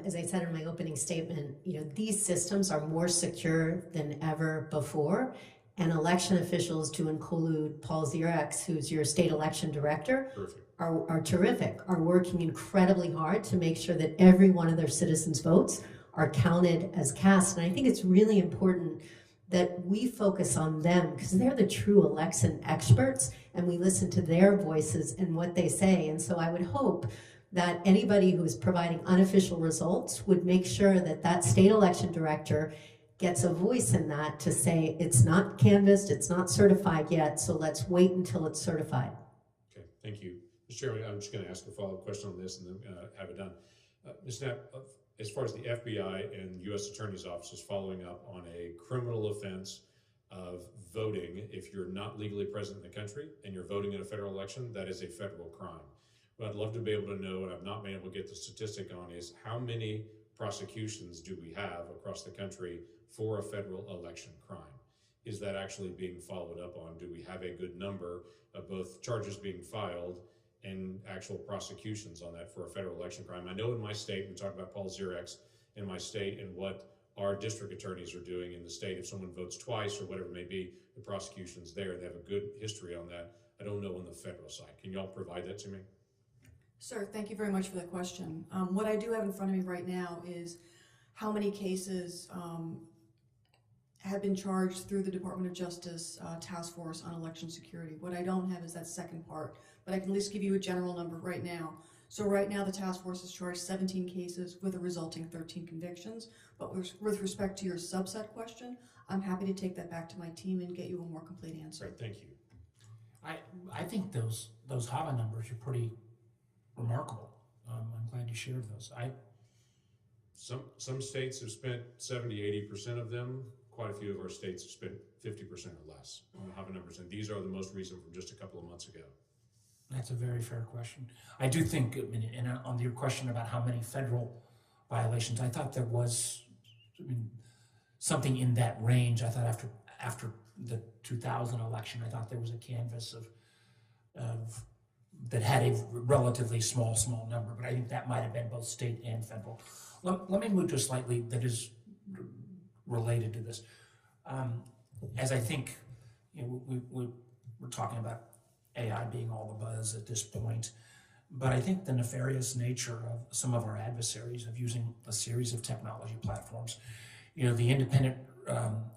As I said in my opening statement, these systems are more secure than ever before. And election officials, to include Paul Zirex, who's your state election director, are terrific, are working incredibly hard to make sure that every one of their citizens' votes are counted as cast. And I think it's really important that we focus on them because they're the true election experts, and we listen to their voices and what they say. And so I would hope that anybody who is providing unofficial results would make sure that that state election director gets a voice in that to say it's not canvassed, it's not certified yet, so let's wait until it's certified. Okay, thank you. Mr. Chairman, I'm just going to ask a follow-up question on this and then have it done. Ms. Knapp, as far as the FBI and U.S. Attorney's offices following up on a criminal offense of voting, if you're not legally present in the country and you're voting in a federal election, that is a federal crime. What I'd love to be able to know, and I've not been able to get the statistic on, is how many prosecutions do we have across the country for a federal election crime? Is that actually being followed up on? Do we have a good number of both charges being filed and actual prosecutions on that for a federal election crime? I know in my state, we talked about Paul Zirex in my state and what our district attorneys are doing in the state. If someone votes twice or whatever it may be, the prosecution's there. They have a good history on that. I don't know on the federal side. Can y'all provide that to me? Sir, thank you very much for that question. What I do have in front of me right now is how many cases have been charged through the Department of Justice Task Force on Election Security. What I don't have is that second part, but I can at least give you a general number right now. So right now the task force has charged 17 cases with a resulting 13 convictions. But with respect to your subset question, I'm happy to take that back to my team and get you a more complete answer. Great, thank you. I think those HAVA numbers are pretty remarkable. I'm glad you shared those. Some states have spent 70–80% of them. Quite a few of our states have spent 50% or less on the HAVA numbers, and these are the most recent from just a couple of months ago. That's a very fair question. I do think, and on your question about how many federal violations, I thought there was something in that range. I thought after the 2000 election, I thought there was a canvas of that had a relatively small number, but I think that might have been both state and federal. Let me move to a slightly that is related to this. As I think, we're talking about AI being all the buzz at this point, but I think the nefarious nature of some of our adversaries of using a series of technology platforms, the independent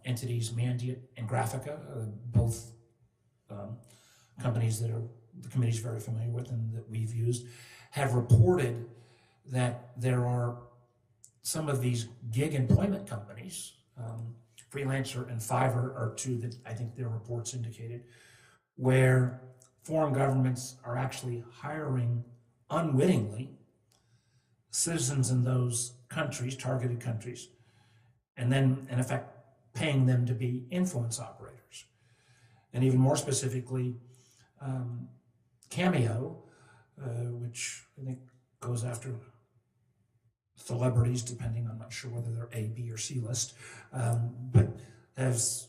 entities, Mandiant and Graphica, both companies that the committee's very familiar with and that we've used, have reported that there are some of these gig employment companies, Freelancer and Fiverr are two that I think their reports indicated, where foreign governments are actually hiring unwittingly citizens in those countries, targeted countries, and then in effect paying them to be influence operators. And even more specifically, Cameo, which I think goes after celebrities, depending, I'm not sure whether they're A, B, or C list, but has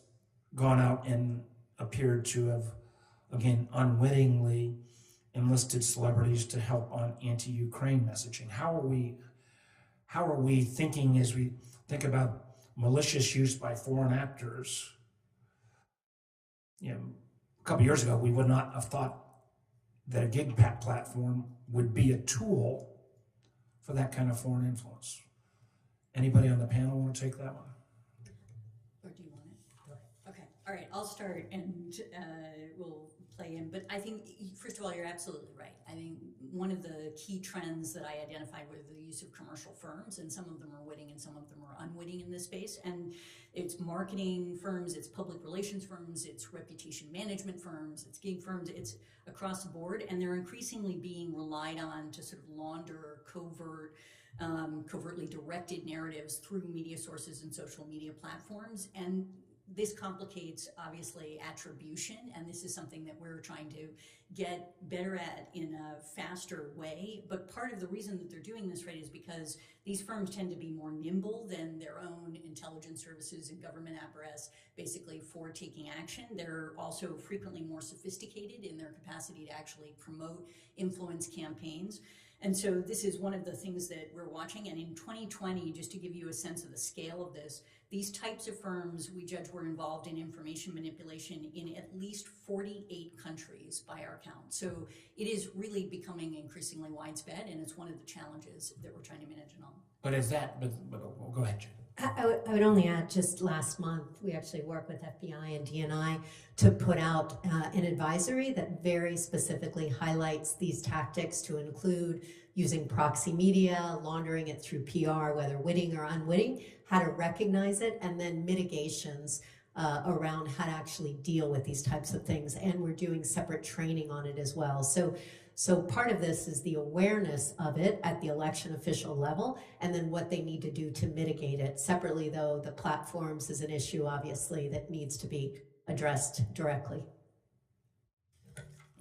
gone out and appeared to have, again, unwittingly enlisted celebrities to help on anti-Ukraine messaging. How are we thinking as we think about malicious use by foreign actors? A couple years ago, we would not have thought that a gig platform would be a tool for that kind of foreign influence. Anybody on the panel want to take that one? Or do you want it? Okay, all right, I'll start and we'll play in. But I think, first of all, you're absolutely right. I think one of the key trends that I identified were the use of commercial firms, and some of them are witting and some of them are unwitting in this space. And it's marketing firms, it's public relations firms, it's reputation management firms, it's gig firms, it's across the board, and they're increasingly being relied on to sort of launder covertly directed narratives through media sources and social media platforms. And this complicates, obviously, attribution, and this is something that we're trying to get better at in a faster way. But part of the reason that they're doing this, right, is because these firms tend to be more nimble than their own intelligence services and government apparatus, basically, for taking action. They're also frequently more sophisticated in their capacity to actually promote influence campaigns. And so this is one of the things that we're watching. And in 2020, just to give you a sense of the scale of this, these types of firms, we judge, were involved in information manipulation in at least 48 countries by our count. So it is really becoming increasingly widespread, and it's one of the challenges that we're trying to manage it on. But is that, well, go ahead, Jen. I would only add, just last month, we actually worked with FBI and DNI to put out an advisory that very specifically highlights these tactics, to include using proxy media, laundering it through PR, whether witting or unwitting, how to recognize it, and then mitigations around how to actually deal with these types of things. And we're doing separate training on it as well. So So part of this is the awareness of it at the election official level, and then what they need to do to mitigate it. Separately, though, the platforms is an issue, obviously, that needs to be addressed directly.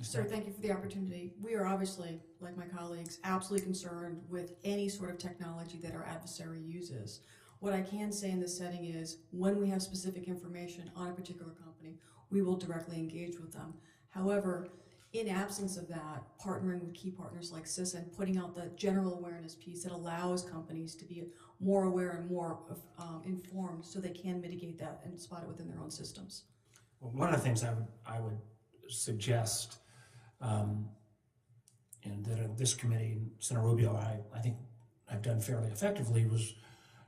Sir, thank you for the opportunity. We are obviously, like my colleagues, absolutely concerned with any sort of technology that our adversary uses. What I can say in this setting is when we have specific information on a particular company, we will directly engage with them. However, in absence of that, partnering with key partners like CISA and putting out the general awareness piece that allows companies to be more aware and more informed so they can mitigate that and spot it within their own systems. Well, one of the things I would suggest, and that this committee, Senator Rubio, I think have done fairly effectively, was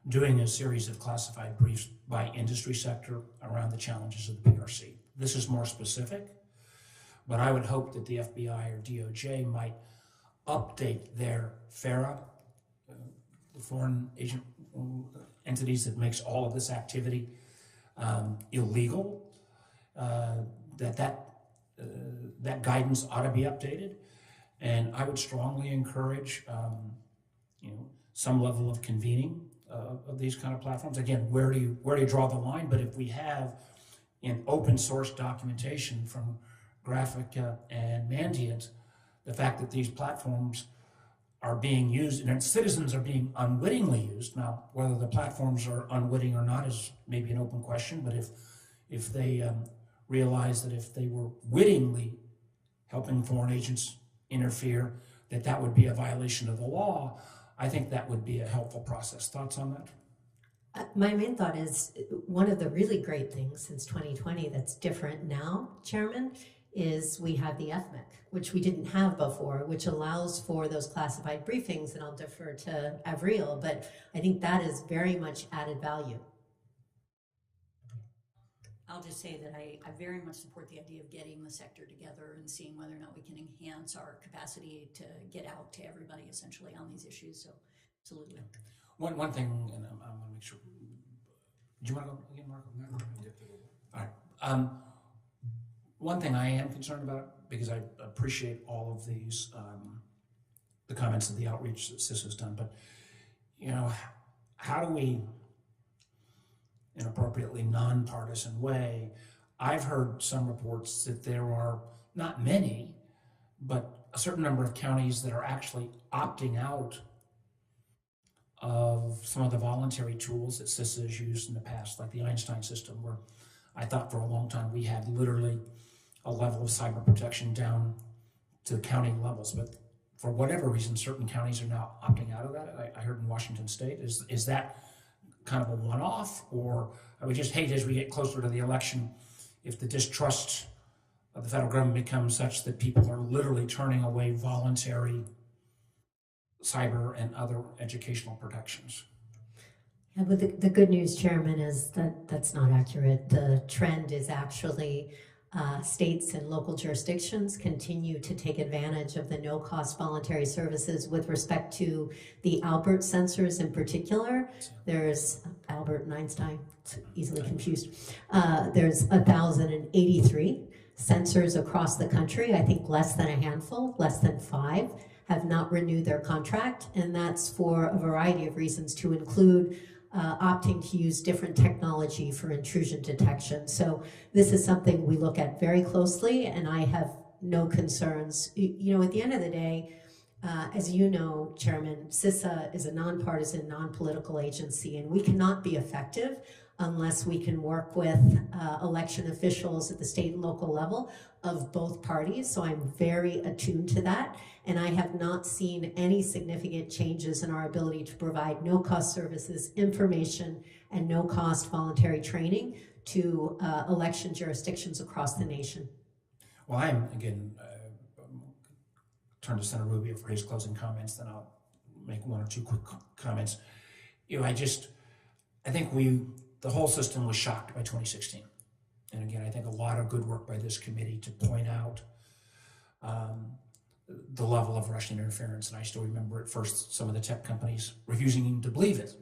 doing a series of classified briefs by industry sector around the challenges of the PRC. This is more specific, but I would hope that the FBI or DOJ might update their FARA, the foreign agent entities that makes all of this activity illegal, that guidance ought to be updated. And I would strongly encourage some level of convening of these kind of platforms. Again, where do you draw the line? But if we have in open source documentation from Graphica and Mandiant, the fact that these platforms are being used and citizens are being unwittingly used. Now, whether the platforms are unwitting or not is maybe an open question, but if they realize that if they were wittingly helping foreign agents interfere, that would be a violation of the law, I think that would be a helpful process. Thoughts on that? My main thought is one of the really great things since 2020 that's different now, Chairman, is we have the FMIC, which we didn't have before, which allows for those classified briefings, and I'll defer to Avril, but I think that is very much added value. I'll just say that I very much support the idea of getting the sector together and seeing whether or not we can enhance our capacity to get out to everybody essentially on these issues. So, absolutely. One thing, and I want to make sure. Do you want to go again, Marco? No. All right. One thing I am concerned about, because I appreciate all of these, the comments of the outreach that CISA has done, but how do we, in an appropriately nonpartisan way, I've heard some reports that there are not many, but a certain number of counties that are actually opting out of some of the voluntary tools that CISA has used in the past, like the Einstein system, where I thought for a long time we had literally a level of cyber protection down to the county levels, but for whatever reason, certain counties are now opting out of that. I heard in Washington State. Is that kind of a one-off, or I would just hate as we get closer to the election if the distrust of the federal government becomes such that people are literally turning away voluntary cyber and other educational protections. Yeah, but the good news, Chairman, is that that's not accurate. The trend is actually states and local jurisdictions continue to take advantage of the no-cost voluntary services with respect to the Albert sensors in particular. There's Albert and Einstein, it's easily confused. There's 1,083 sensors across the country. I think less than a handful, less than 5, have not renewed their contract, and that's for a variety of reasons, to include opting to use different technology for intrusion detection. So this is something we look at very closely, and I have no concerns. At the end of the day, as you know, Chairman, CISA is a nonpartisan, non-political agency, and we cannot be effective unless we can work with election officials at the state and local level of both parties. So I'm very attuned to that, and I have not seen any significant changes in our ability to provide no-cost services, information, and no-cost voluntary training to election jurisdictions across the nation. Well, I'm, again, turn to Senator Rubio for his closing comments, then I'll make one or two quick comments. I think the whole system was shocked by 2016. And again, I think a lot of good work by this committee to point out the level of Russian interference. And I still remember at first some of the tech companies refusing to believe it.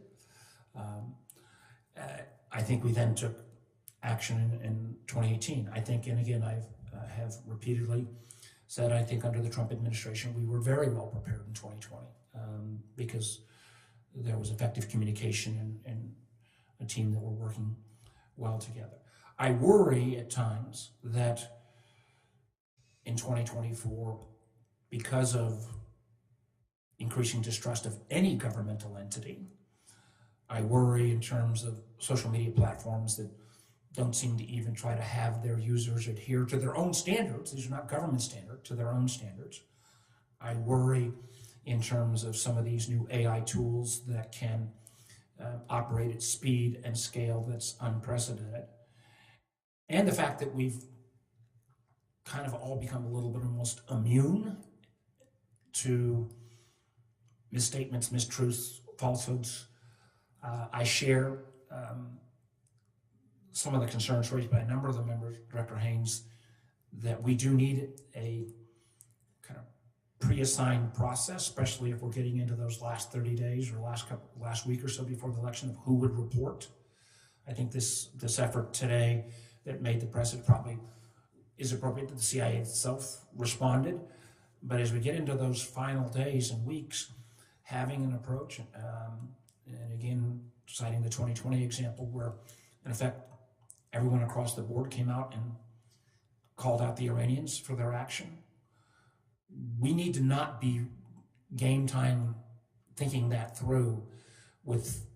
I think we then took action in 2018. I think, and again, I have repeatedly said, I think under the Trump administration, we were very well prepared in 2020 because there was effective communication and a team that were working well together. I worry at times that in 2024, because of increasing distrust of any governmental entity, I worry in terms of social media platforms that don't seem to even try to have their users adhere to their own standards. These are not government standards, to their own standards. I worry in terms of some of these new AI tools that can operate at speed and scale that's unprecedented. And the fact that we've kind of all become a little bit almost immune to misstatements, mistruths, falsehoods. I share some of the concerns raised by a number of the members, Director Haines, that we do need a kind of pre-assigned process, especially if we're getting into those last 30 days or last week or so before the election of who would report. I think this effort today that made the press, it probably is appropriate that the CIA itself responded. But as we get into those final days and weeks, having an approach, and again, citing the 2020 example where, in effect, everyone across the board came out and called out the Iranians for their action. We need to not be game time thinking that through with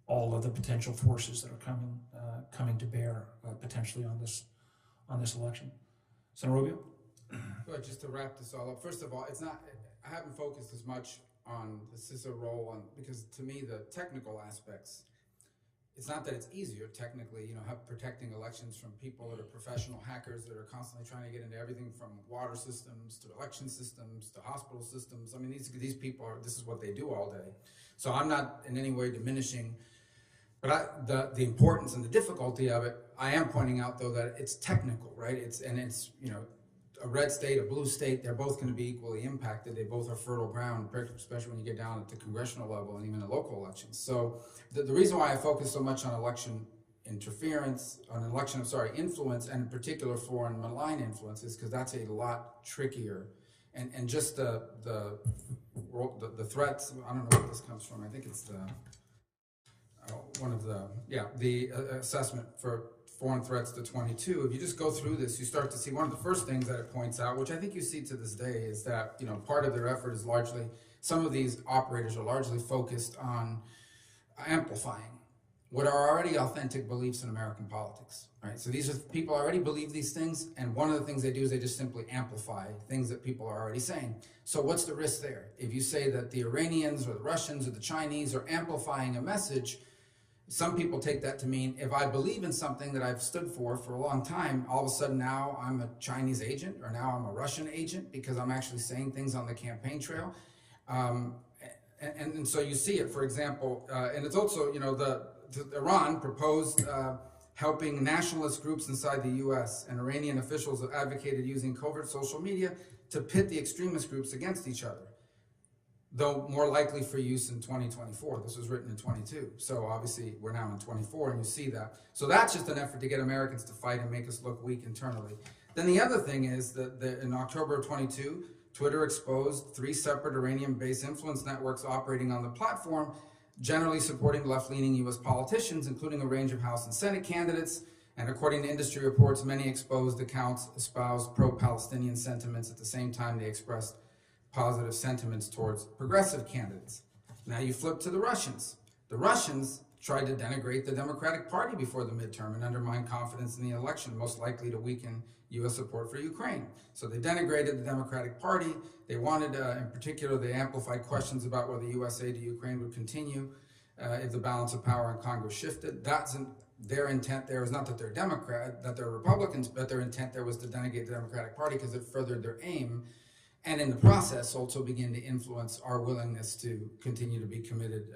all of the potential forces that are coming to bear potentially on this election. Senator Rubio? But just to wrap this all up, first of all, I haven't focused as much on the CISA role because to me the technical aspects, it's not that it's easier technically, protecting elections from people that are professional hackers that are constantly trying to get into everything from water systems to election systems to hospital systems. I mean, these people this is what they do all day. So I'm not in any way diminishing, but the importance and the difficulty of it, I am pointing out though that it's technical, right? It's a red state, a blue state, they're both going to be equally impacted. They both are fertile ground, especially when you get down at the congressional level and even the local elections. So the reason why I focus so much on election influence, and in particular foreign malign influence is because that's a lot trickier. And just the threats, I don't know where this comes from. I think it's the assessment for foreign threats to 22. If you just go through this, you start to see one of the first things that it points out, which I think you see to this day, is that part of their effort is largely, some of these operators are largely focused on amplifying what are already authentic beliefs in American politics, right? So these are people already believe these things, and one of the things they do is they just simply amplify things that people are already saying. So what's the risk there? If you say that the Iranians or the Russians or the Chinese are amplifying a message, some people take that to mean if I believe in something that I've stood for a long time, all of a sudden now I'm a Chinese agent or now I'm a Russian agent because I'm actually saying things on the campaign trail. And so you see it, for example, and it's also, Iran proposed helping nationalist groups inside the U.S. and Iranian officials have advocated using covert social media to pit the extremist groups against each other, though more likely for use in 2024. This was written in 22. So obviously we're now in 24 and you see that. So that's just an effort to get Americans to fight and make us look weak internally. Then the other thing is that in October of 22, Twitter exposed 3 separate Iranian-based influence networks operating on the platform, generally supporting left-leaning U.S. politicians, including a range of House and Senate candidates. And according to industry reports, many exposed accounts espoused pro-Palestinian sentiments at the same time they expressed positive sentiments towards progressive candidates. Now you flip to the Russians. The Russians tried to denigrate the Democratic Party before the midterm and undermine confidence in the election, most likely to weaken U.S. support for Ukraine. So they denigrated the Democratic Party. They wanted, in particular, they amplified questions about whether U.S. aid to Ukraine would continue if the balance of power in Congress shifted. That's their intent there is not that they're that they're Republicans, but their intent there was to denigrate the Democratic Party because it furthered their aim, and in the process also begin to influence our willingness to continue to be committed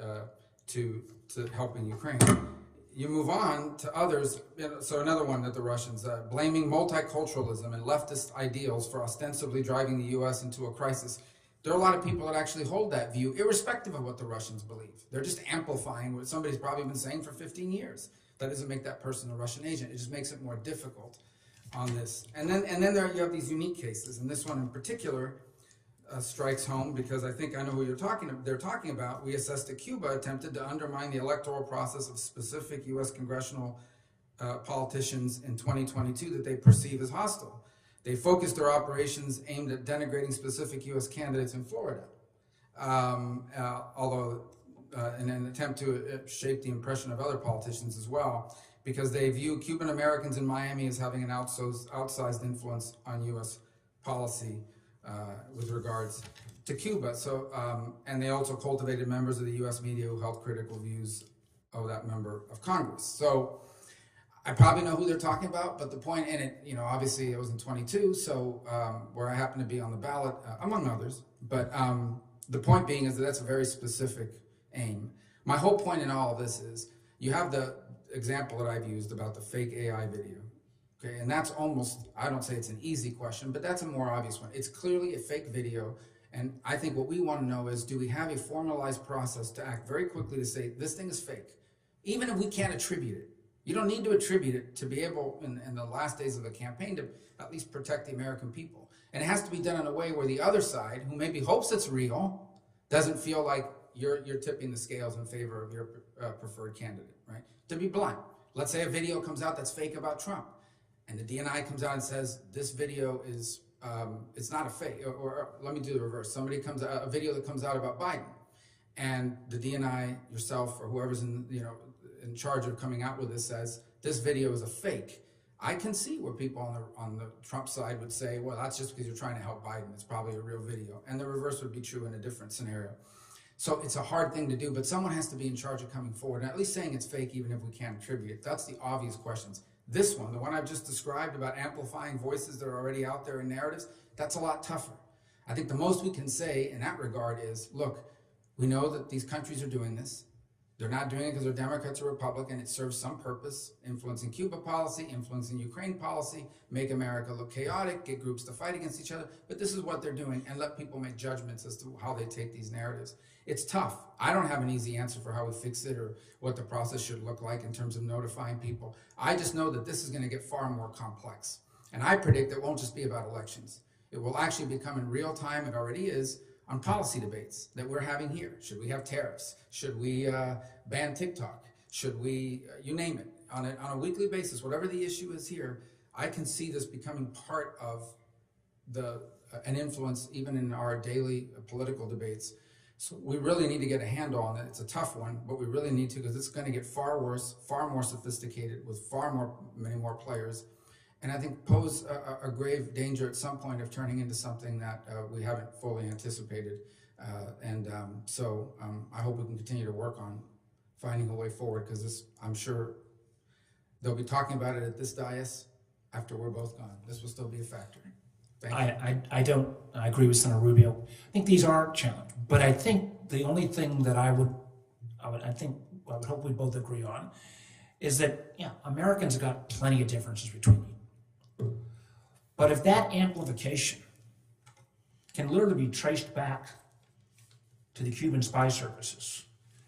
to helping Ukraine. You move on to others. So another one that the Russians, blaming multiculturalism and leftist ideals for ostensibly driving the U.S. into a crisis. There are a lot of people that actually hold that view, irrespective of what the Russians believe. They're just amplifying what somebody's probably been saying for 15 years. That doesn't make that person a Russian agent. It just makes it more difficult. on this. And then there you have these unique cases, and this one in particular strikes home because I think I know who they're talking about. We assessed that Cuba attempted to undermine the electoral process of specific U.S. congressional politicians in 2022 that they perceive as hostile. They focused their operations aimed at denigrating specific U.S. candidates in Florida, although in an attempt to shape the impression of other politicians as well, because they view Cuban Americans in Miami as having an outsized influence on U.S. policy with regards to Cuba. So, and they also cultivated members of the U.S. media who held critical views of that member of Congress. So I probably know who they're talking about, but the point in it, you know, obviously it was in 22, so where I happen to be on the ballot, among others, but the point being is that that's a very specific aim. My whole point in all of this is, you have the example that I've used about the fake AI video, okay, and that's almost, I don't say it's an easy question, but that's a more obvious one. It's clearly a fake video, and I think what we want to know is, do we have a formalized process to act very quickly to say, this thing is fake, even if we can't attribute it. You don't need to attribute it to be able, in the last days of the campaign, to at least protect the American people. And it has to be done in a way where the other side, who maybe hopes it's real, doesn't feel like you're tipping the scales in favor of your preferred candidate, right? To be blunt, let's say a video comes out that's fake about Trump, and the DNI comes out and says, this video is, it's not a fake, or let me do the reverse. Somebody comes out, a video that comes out about Biden, and the DNI, yourself, or whoever's in charge of coming out with this says, this video is a fake. I can see where people on the Trump side would say, well, that's just because you're trying to help Biden. It's probably a real video. And the reverse would be true in a different scenario. So it's a hard thing to do, but someone has to be in charge of coming forward and at least saying it's fake, even if we can't attribute it. That's the obvious questions. This one, the one I've just described about amplifying voices that are already out there in narratives, that's a lot tougher. I think the most we can say in that regard is, look, we know that these countries are doing this. They're not doing it because they're Democrats or Republican. It serves some purpose, influencing Cuba policy, influencing Ukraine policy, make America look chaotic, get groups to fight against each other. But this is what they're doing, and let people make judgments as to how they take these narratives. It's tough. I don't have an easy answer for how we fix it or what the process should look like in terms of notifying people. I just know that this is going to get far more complex. And I predict it won't just be about elections. It will actually become in real time, it already is, on policy debates that we're having here. Should we have tariffs? Should we ban TikTok? Should we, you name it, on a weekly basis, whatever the issue is here, I can see this becoming part of an influence even in our daily political debates. So we really need to get a handle on it. It's a tough one, but we really need to, because it's going to get far worse, far more sophisticated with many more players. And I think pose a grave danger at some point of turning into something that we haven't fully anticipated. So I hope we can continue to work on finding a way forward, because I'm sure they'll be talking about it at this dais after we're both gone. This will still be a factor. Thank you. I agree with Senator Rubio. I think these are challenging, but I think the only thing that I would hope we both agree on is that, yeah, Americans have got plenty of differences between you. But if that amplification can literally be traced back to the Cuban spy services,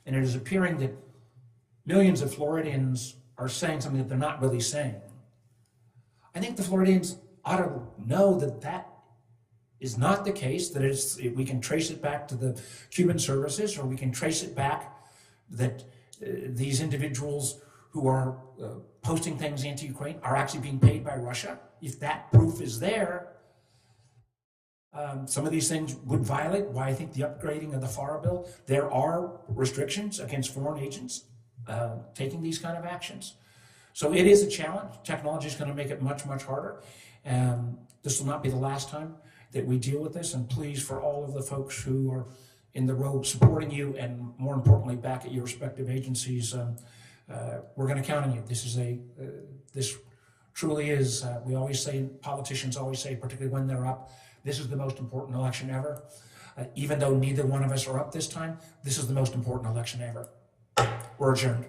and it is appearing that millions of Floridians are saying something that they're not really saying, I think the Floridians ought to know that that is not the case, that we can trace it back to the Cuban services, or we can trace it back that these individuals who are posting things anti-Ukraine are actually being paid by Russia. If that proof is there, some of these things would violate why I think the upgrading of the FARA bill, there are restrictions against foreign agents taking these kind of actions. So it is a challenge. Technology is going to make it much, much harder. This will not be the last time that we deal with this. And please, for all of the folks who are in the road supporting you, and more importantly, back at your respective agencies, we're going to count on you. This truly is, we always say, politicians always say, particularly when they're up, this is the most important election ever. Even though neither one of us are up this time, this is the most important election ever. We're adjourned.